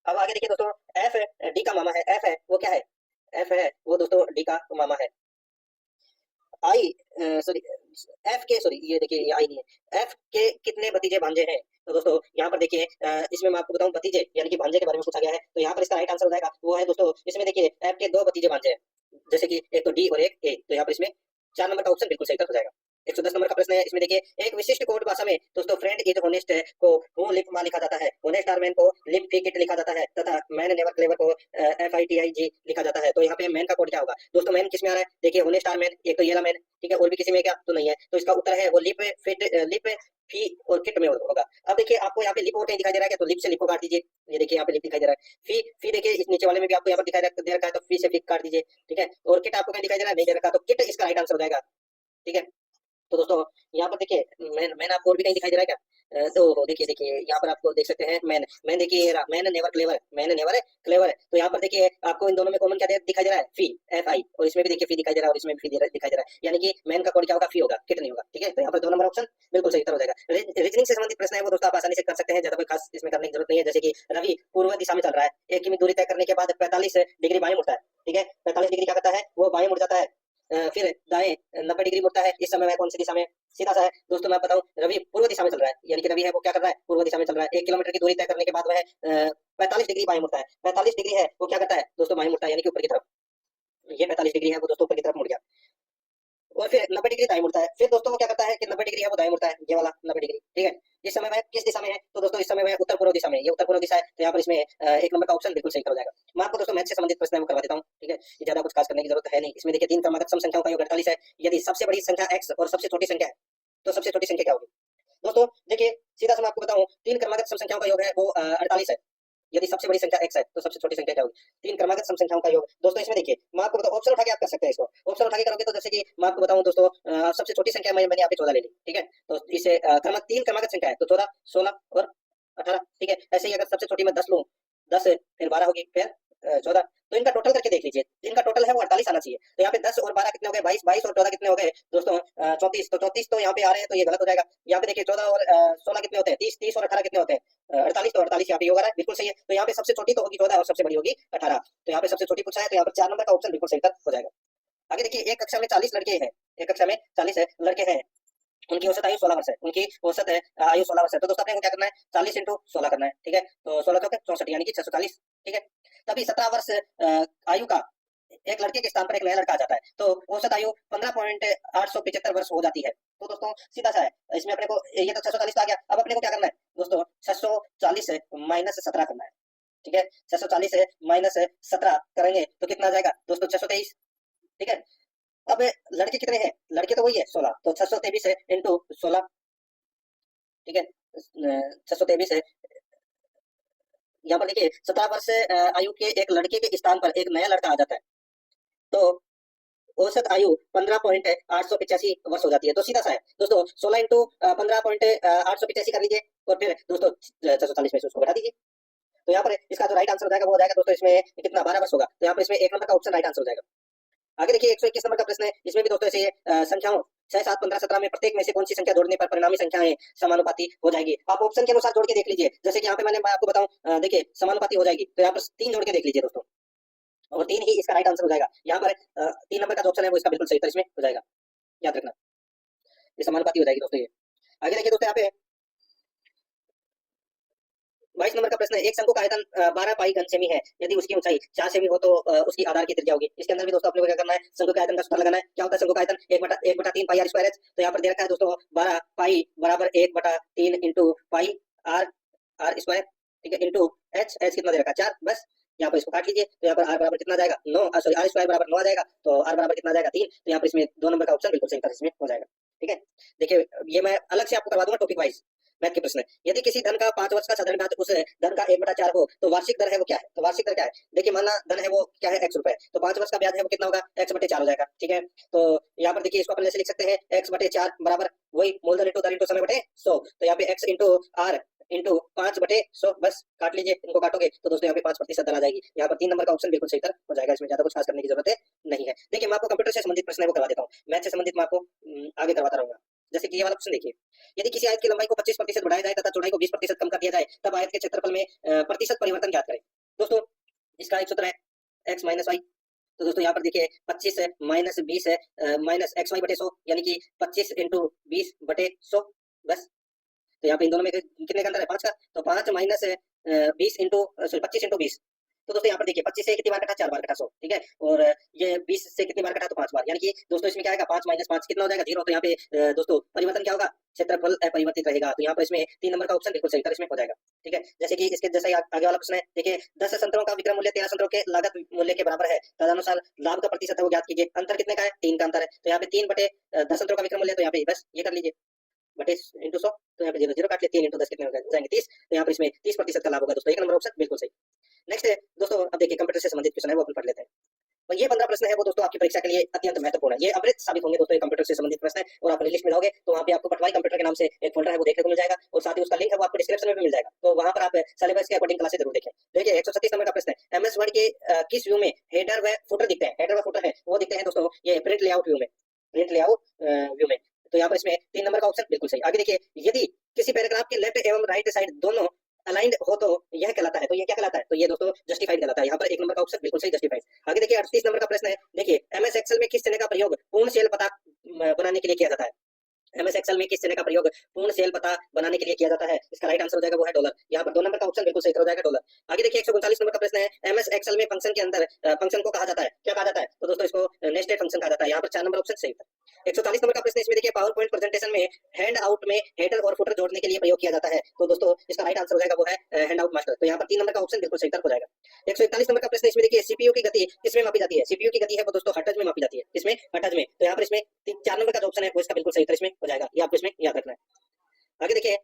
अब आगे देखिए दोस्तों एफ डी का मामा है, एफ है वो क्या है? एफ है वो दोस्तों डी का मामा है। आई सॉरी एफ के, सॉरी ये देखिए ये आई नहीं है, एफ के कितने भतीजे भांजे हैं? तो दोस्तों यहाँ पर देखिए इसमें मैं आपको बताऊं भतीजे यानी कि भांजे के बारे में पूछा गया है, तो यहाँ पर इसका राइट आंसर हो जाएगा वो है दोस्तों, इसमें देखिए एफ के 2 भतीजे भांजे हैं, जैसे कि एक तो डी और एक ए, तो यहाँ पर इसमें 4 नंबर का ऑप्शन बिल्कुल सही हो जाएगा। 110 नंबर का प्रश्न है, इसमें देखिए एक विशिष्ट कोड भाषा में दोस्तों फ्रेंड इज होनेस्ट को हु लिप मा लिखा जाता है, होनेस्ट आर मैन को लिप फिकिट लिखा जाता है, तथा मैन नेवर क्लेवर को एफ आई टी आई जी लिखा जाता है। तो यहाँ पे मैन का कोड क्या होगा? दोस्तों मैन किस में आ रहा है? देखिए होनेस्ट आर मैन, एक तो ये रहा मैन, ठीक है, और भी किसी में क्या तो नहीं है, तो इसका उत्तर है वो लिप फिट लिप फी और किट में होगा। अब देखिए आपको यहाँ पे लिप और कहीं दिखाई दे रहा है, तो लिप से लिप को काट दीजिए, ये देखिए यहाँ पे लिप दिखाई दे रहा है। फी देखिए इस नीचे वाले में भी आपको यहाँ पर दिखाई दे रखा है, तो फी से फी काट दीजिए, ठीक है, और किट आपको कहीं दिखाई दे रहा है, नहीं दे रखा, तो किट इसका राइट आंसर हो जाएगा, ठीक है। तो दोस्तों यहाँ पर देखिए मैंने आपको और भी कहीं दिखाई दे रहा है क्या? तो देखिए देखिए यहाँ पर आपको देख सकते हैं मैन मैन देखिए man never clever man never clever. तो यहाँ पर देखिए आपको इन दोनों में कॉमन क्या दिखाई दे रहा है, फी, एफ आई, और इसमें भी देखिए फी दिखाई दे रहा है और इसमें भी फी दिखाई दे रहा है, यानी कि मैन का कोड क्या होगा, फी होगा, किट नहीं होगा। ठीक है, तो यहाँ पर 2 नंबर ऑप्शन बिल्कुल सही उत्तर हो जाएगा। रीजनिंग से संबंधित प्रश्न है वो दोस्तों आप आसानी से कर सकते हैं, ज्यादा कोई खास इसमें करने की जरूरत नहीं है। जैसे कि रवि पूर्व दिशा में चल रहा है, 1 किमी दूरी तय करने के बाद 45 डिग्री बाएं मुड़ता है। ठीक है, 45 डिग्री क्या करता है, वो बाएं मुड़ जाता है। फिर दाएं 90 डिग्री मुड़ता है। इस समय वह कौन सी दिशा में, सीधा सा है दोस्तों। मैं बताऊं, रवि पूर्व दिशा में चल रहा है, यानी कि रवि है वो क्या कर रहा है, पूर्व दिशा में चल रहा है। 1 किलोमीटर की दूरी तय करने के बाद वह 45 डिग्री बाएं मुड़ता है। 45 डिग्री है वो क्या करता है दोस्तों, बाएं मुड़ता है, यानी कि ऊपर की तरफ। ये 45 डिग्री है वो दोस्तों ऊपर की तरफ मुड़ गया। और फिर 90 डिग्री दाएं मुड़ता है। फिर दोस्तों वो क्या करता है कि 90 डिग्री है वो दाएं मुड़ता है, ये वाला 90 डिग्री। ठीक है, इस समय वह किस दिशा में है, तो दोस्तों इस समय वह उत्तर पूर्व दिशा में है। ये उत्तर पूर्व दिशा है, तो यहाँ पर इसमें 1 नंबर का ऑप्शन बिल्कुल सही हो जाएगा। मैं आपको दोस्तों मैथ से संबंधित प्रश्न है वो करवा देता हूँ। ठीक है, ये ज्यादा कुछ खास करने की जरूरत है नहीं। इसमें देखिए 3 क्रमागत सम संख्याओं का योग 48 है। यदि सबसे बड़ी संख्या x और सबसे छोटी संख्या है, तो सबसे छोटी संख्या क्या होगी दोस्तों। देखिए सीधा सा मैं आपको बताऊं, 3 क्रमागत सम संख्याओं का योग है वो 48 है। यदि सबसे बड़ी संख्या x है तो सबसे छोटी संख्या क्या होगी, 3 क्रमागत सम संख्याओं का योग। दोस्तों इसमें देखिए मैं आपको बताऊं, ऑप्शन उठा के आप कर सकते हैं इसको। ऑप्शन उठा के करोगे तो जैसे कि मैं आपको बताऊं दोस्तों, सबसे छोटी संख्या मैंने यहाँ पे 14 ले ली। ठीक है, तो इसे तीन क्रमागत संख्या है तो 14, 16 और 18। ठीक है, ऐसे ही अगर सबसे छोटी मैं 10 लूं, 10 फिर 12 होगी, फिर 14, तो इनका टोटल करके देख लीजिए। इनका टोटल है वो 48 आना चाहिए। तो यहाँ पे 10 और 12 कितने हो गए, 22, 22 और 14 कितने हो गए दोस्तों, 34। तो 34 तो यहाँ पे आ रहे हैं, तो ये गलत हो जाएगा। यहाँ पे देखिए 14 और 16 कितने होते हैं, 30, 30 और 18 कितने होते हैं, 48। तो 48 यहाँ पे होगा, बिल्कुल सही है। तो यहाँ पे सबसे छोटी तो होगी 14 और सबसे बड़ी होगी 18। तो यहाँ पे सबसे छोटी पूछा है, तो यहाँ पर 4 नंबर का ऑप्शन बिल्कुल सही हो जाएगा। आगे देखिए, एक कक्षा में 40 लड़के हैं, एक कक्षा में 40 लड़के हैं, उनकी औसत आयु 16 वर्ष है, उनकी औसत आयु 16 वर्ष है। तो दोस्तों अपने को क्या करना है, 40 इंटू 16 करना है। ठीक है, तो 16 चौके 64 यानी कि 640। ठीक है, तभी 17 वर्ष आयु का एक लड़के के स्थान पर एक नया लड़का आ जाता है, तो औसत आयु 15.875 वर्ष हो जाती है। तो दोस्तों सीधा सा है, इसमें अपने को ये तो 640 आ गया। अब अपने को क्या करना है दोस्तों, 640 माइनस 17 करना है। ठीक है, 640 माइनस 17 करेंगे तो कितना आ जाएगा दोस्तों, 623। ठीक है, अब लड़के कितने हैं, लड़के तो वही है 16, तो 623 इंटू 16। ठीक है, 623 है। यहाँ पर देखिए 17 वर्ष आयु के एक लड़के के स्थान पर एक नया लड़का आ जाता है, तो औसत आयु 15.885 वर्ष हो जाती है। तो सीधा सा है दोस्तों, 16 इंटू 15.885 कर लीजिए और फिर दोस्तों 640 में से उसको घटा दीजिए। तो यहाँ पर इसका जो राइट आंसर हो जाएगा वो हो जाएगा दोस्तों, इसमें कितना 12 वर्ष होगा। तो यहाँ पर इसमें 1 नंबर का ऑप्शन राइट आंसर हो जाएगा। आगे देखिए 121 नंबर का प्रश्न है। इसमें भी दोस्तों ऐसे संख्याओं 6, 7, 15, 17 में प्रत्येक में से कौन सी संख्या जोड़ने पर परिणामी संख्याएं समानुपाती हो जाएगी। आप ऑप्शन के अनुसार जोड़ के देख लीजिए। जैसे कि यहाँ पे मैं आपको बताऊं, देखिए समानुपाती हो जाएगी, तो यहाँ पर 3 जोड़ के देख लीजिए दोस्तों, और 3 ही इसका राइट आंसर हो जाएगा। यहाँ पर 3 नंबर का जो ऑप्शन है वो इसका बिल्कुल सही उत्तर इसमें हो जाएगा, याद रखना, ये समानुपाती हो जाएगी दोस्तों। ये आगे देखिए दोस्तों, यहाँ पे 22 नंबर का प्रश्न है। एक शंकु का आयतन 12 पाई घन सेमी है, यदि उसकी ऊंचाई 4 सेमी हो तो उसकी आधार की त्रिज्या होगी। इसके अंदर भी दोस्तों अपने को क्या करना है, शंकु के आयतन का सूत्र लगाना है। क्या होता है शंकु का आयतन, 1/3 पाई आर स्क्वायर एच। तो यहाँ पर दे रखा है दोस्तों 12 पाई बराबर 1/3 into pi r r square. ठीक है, इंटू एच, एच कितना दे रखा है 4, बस यहाँ पर इसको काट लीजिए। तो यहाँ पर आर बराबर कितना आ जाएगा 9, सॉरी आर स्क्वायर बराबर 9 आ जाएगा, तो आर बराबर कितना आ जाएगा 3। तो यहाँ पर इसमें 2 नंबर का ऑप्शन बिल्कुल सही उत्तर इसमें हो जाएगा। ठीक है, देखिए ये मैं अलग से आपको करवा दूंगा टॉपिक वाइज मैथ के प्रश्न है। यदि किसी धन का 5 वर्ष का साधारण ब्याज उस धन का 1/4 हो तो वार्षिक दर है वो क्या है, तो वार्षिक दर क्या है, देखिए माना धन है वो क्या है x रुपए, तो 5 वर्ष का ब्याज है वो कितना होगा, x/4 हो जाएगा। ठीक है, तो यहाँ पर देखिए इसको अपन ऐसे लिख सकते हैं, x/4 बराबर वही मूलधन इंटू दर इंटू समय बटे 100। तो यहाँ पे x इंटू आर इंटू 5/100, बस काट लीजिए, इनको काटोगे तो दोस्तों यहाँ पे 5% दर आ जाएगी। यहाँ पर 3 नंबर का ऑप्शन बिल्कुल सही उत्तर हो जाएगा। इसमें ज्यादा कुछ खास करने की जरूरत है नहीं है। देखिए मैं आपको कंप्यूटर से संबंधित प्रश्न है वो करवा देता हूँ, मैथ से संबंधित मैं आपको आगे करवाता रहूंगा। जैसे कि ये वाला प्रश्न देखिए, यदि किसी आयत की लंबाई को 25% बढ़ाया जाए तथा चौड़ाई को 20% कम कर दिया जाए, तब आयत के क्षेत्रफल में प्रतिशत परिवर्तन ज्ञात करें। दोस्तों इसका एक सूत्र है x माइनस वाई। तो दोस्तों यहाँ पर देखिए 25 माइनस 20 माइनस एक्स वाई बटे 100, यानी कि 25 इंटू 20 बटे 100, बस। तो यहाँ पे इन दोनों में कितने का अंतर है, 5 का, तो 5 माइनस 20 इंटू सॉरी 25 इंटू 20। तो दोस्तों यहाँ पर देखिए 25 से कितनी बार कटा, 4 बार कटा 100। ठीक है, और ये 20 से कितनी बार कटा, तो 5 बार, यानी कि दोस्तों इसमें क्या आएगा, 5 माइनस 5 कितना हो जाएगा, 0। तो यहाँ पे दोस्तों परिवर्तन क्या होगा, क्षेत्रफल अपरिवर्तित रहेगा। तो यहाँ पर इसमें 3 नंबर का ऑप्शन बिल्कुल सही उत्तर इसमें हो जाएगा। ठीक है, जैसे कि इसके जैसे आगे वाला प्रश्न है, देखिए 10 संतरों का विक्रय मूल्य 13 संतरों के लागत मूल्य के बराबर है, तदनुसार लाभ का प्रतिशत है वो ज्ञात कीजिए। अंतर कितने का है, 3 का अंतर है। तो यहाँ पे 3 बटे 10 संतरों का विक्रय मूल्य, तो यहाँ पे बस ये कर लीजिए बटे इंटू 100। तो यहाँ पे 0 0 काट लिए, 3 इंटू 10 कितने हो जाएंगे 30। तो यहाँ पर इसमें 30% का लाभ होगा दोस्तों, 1 नंबर ऑप्शन बिल्कुल सही। नेक्स्ट है दोस्तों, अब देखिए कंप्यूटर से संबंधित क्वेश्चन है वो अपन पढ़ लेते हैं। और ये 15 प्रश्न है वो दोस्तों आपकी परीक्षा के लिए अत्यंत महत्वपूर्ण है। ये अमृत साबित होंगे दोस्तों कंप्यूटर से संबंधित प्रश्न है, और आप लिस्ट में जाओगे तो वहाँ पे आपको पटवारी कंप्यूटर के नाम से एक फोल्डर है वो देखने को मिल जाएगा, और साथ ही उसका लिंक है वो आपको डिस्क्रिप्शन में भी मिल जाएगा। तो वहाँ पर आप सिलेबस के अकॉर्डिंग क्लासेस जरूर देखें। देखिए 136 नंबर का प्रश्न है, एमएस वर्ड के किस व्यू में हेडर व फुटर दिखते हैं? हेडर व फुटर है वो दिखते हैं दोस्तों ये प्रिंट लेआउट व्यू में, प्रिंट लेआउट व्यू में। तो यहाँ पर इसमें 3 नंबर का ऑप्शन बिल्कुल सही। आगे देखिए, यदि किसी पैराग्राफ के लेफ्ट एवं राइट साइड दोनों अलाइंड हो तो यह कहलाता है, तो ये क्या कहलाता है? तो ये दोस्तों जस्टिफाइड कहलाता है। यहाँ पर 1 नंबर का ऑप्शन बिल्कुल सही, जस्टिफाइड। आगे देखिए 38 नंबर का प्रश्न है, देखिए एमएस एक्सेल में किस चिन्ह का प्रयोग पूर्ण सेल पता बनाने के लिए किया जाता है? एमएस एक्सेल में किस चिन्ह का प्रयोग पूर्ण सेल पता बनाने के लिए किया जाता है? इसका राइट आंसर हो जाएगा वो है डॉलर। यहाँ पर 2 नंबर का ऑप्शन बिल्कुल सही हो जाएगा, डॉलर। आगे देखिए 139 नंबर का प्रश्न है, एमएस एक्सेल में फंक्शन के अंदर फंक्शन को कहा जाता है, क्या कहा जाता है? तो दोस्तों इसको नेस्टेड फंक्शन कहा जाता है। यहाँ पर 4 नंबर ऑप्शन सही था। 140 नंबर का प्रश्न इसमें देखिए, पावर पॉइंट प्रेजेंटेशन में हैंड आउट में हेडर और फुटर जोड़ने के लिए प्रयोग किया जाता है, तो दोस्तों इसका राइट आंसर हो जाएगा वो है हैंड आउट मास्टर। तो यहाँ पर 3 नंबर का ऑप्शन बिल्कुल सही हो जाएगा। 141 नंबर का प्रश्न इसमें देखिए, सीपीयू की गति किसमें मापी जाती है? सीपीयू की गति है वो दोस्तों हर्ट्ज में मापी जाती है, इसमें हर्ट्ज में। तो यहाँ पर इसमें 4 नंबर का जो ऑप्शन है वो इसका बिल्कुल सही उत्तर इसमें हो जाएगा, ये आपको इसमें याद रखना है। आगे देखिए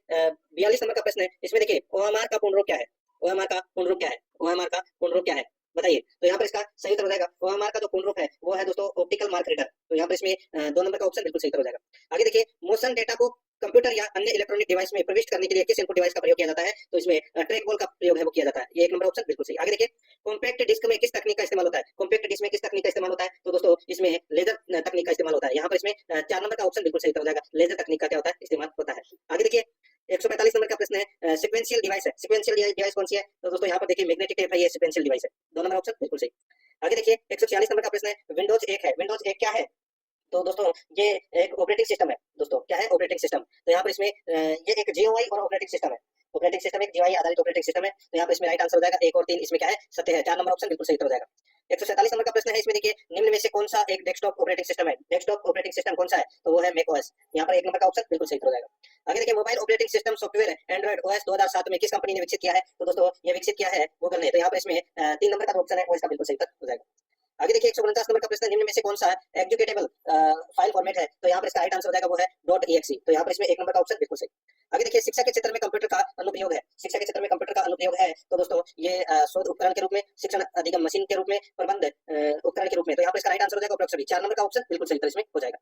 42 नंबर का प्रश्न है, इसमें देखिए ओएमआर का पूर्ण रूप क्या है? ओएमआर का पूर्ण रूप क्या है? ओएमआर का पूर्ण रूप क्या है बताइए? तो यहाँ पर इसका सही उत्तर हो जाएगा, ओएमआर का जो पूर्ण रूप है वो है दोस्तों ऑप्टिकल मार्क रीडर। तो यहाँ पर इसमें 2 नंबर का ऑप्शन बिल्कुल सही उत्तर हो जाएगा। आगे देखिए, मोशन डेटा को कंप्यूटर या अन्य इलेक्ट्रॉनिक डिवाइस में प्रविष्ट करने के लिए किस इनपुट डिवाइस का प्रयोग किया जाता है? तो इसमें ट्रैक बॉल का प्रयोग है वो किया जाता है, ये 1 नंबर ऑप्शन बिल्कुल सही। आगे देखिए, कॉम्पैक्ट डिस्क में किस तकनीक का इस्तेमाल होता है? कॉम्पैक्ट डिस्क में किस तकनीक का इस्तेमाल होता है? तो दोस्तों इसमें लेजर तकनीक का इस्तेमाल होता है। यहाँ पर इसमें 4 नंबर का ऑप्शन बिल्कुल सही हो जाएगा, लेजर तकनीक का क्या होता है? इस्तेमाल होता है। आगे देखिए 145 नंबर का प्रश्न है, सीक्वेंशियल डिवाइस है, सीक्वेंशियल डिवाइस कौन सी है? तो दोस्तों यहाँ पर देखिए मैग्नेटिक टेप है, ये सीक्वेंशियल डिवाइस है। 2 नंबर ऑप्शन बिल्कुल सही। आगे देखिए 146 नंबर का प्रश्न है, विंडोज 1 है, विंडोज 1 क्या है? तो दोस्तों ये एक ऑपरेटिंग सिस्टम है। दोस्तों क्या है? Operating system. तो यहाँ पर इसमें ये एक जीओआई और ऑपरेटिंग सिस्टम है। ऑपरेटिंग सिस्टम एक जीओआई आधारित ऑपरेटिंग सिस्टम है। तो यहाँ पर इसमें राइट आंसर हो जाएगा 1 और 3, इसमें क्या है? सत्य है। 4 नंबर ऑप्शन बिल्कुल सही हो जाएगा। 147 नंबर का प्रश्न है, इसमें देखिए निम्न में से कौन सा एक डेस्कटॉप ऑपरेटिंग सिस्टम है? डेस्कटॉप ऑपरेटिंग सिस्टम कौन सा है? तो वो है मैकओएस। यहाँ पर 1 नंबर का ऑप्शन बिल्कुल सही हो जाएगा। आगे देखिए, mobile operating system software Android OS 2007 में किस कंपनी ने विकसित किया है? तो दोस्तों ये विकसित किया है गूगल ने। तो यहाँ पर इसमें 3 नंबर का ऑप्शन है वो इसका बिल्कुल सही हो जाएगा। आगे देखिए 149 नंबर का प्रश्न, निम्न में से कौन सा एग्जीक्यूटेबल फाइल फॉर्मेट है? तो यहाँ पर इसका राइट आंसर हो जाएगा वो है .exe। तो यहाँ पर इसमें 1 नंबर का ऑप्शन बिल्कुल सही। आगे देखिए, शिक्षा के क्षेत्र में कंप्यूटर का अनुप्रयोग है, शिक्षा के क्षेत्र में कंप्यूटर का अनुप्रयोग है, तो दोस्तों ये शोध उपकरण के रूप में, शिक्षण अधिगम मशीन के रूप में, प्रबंध उपकरण के रूप में। तो यहाँ पर इसका राइट आंसर हो जाएगा अप्रोक्सीमेटली 4 नंबर का ऑप्शन बिल्कुल सही इसमें हो जाएगा।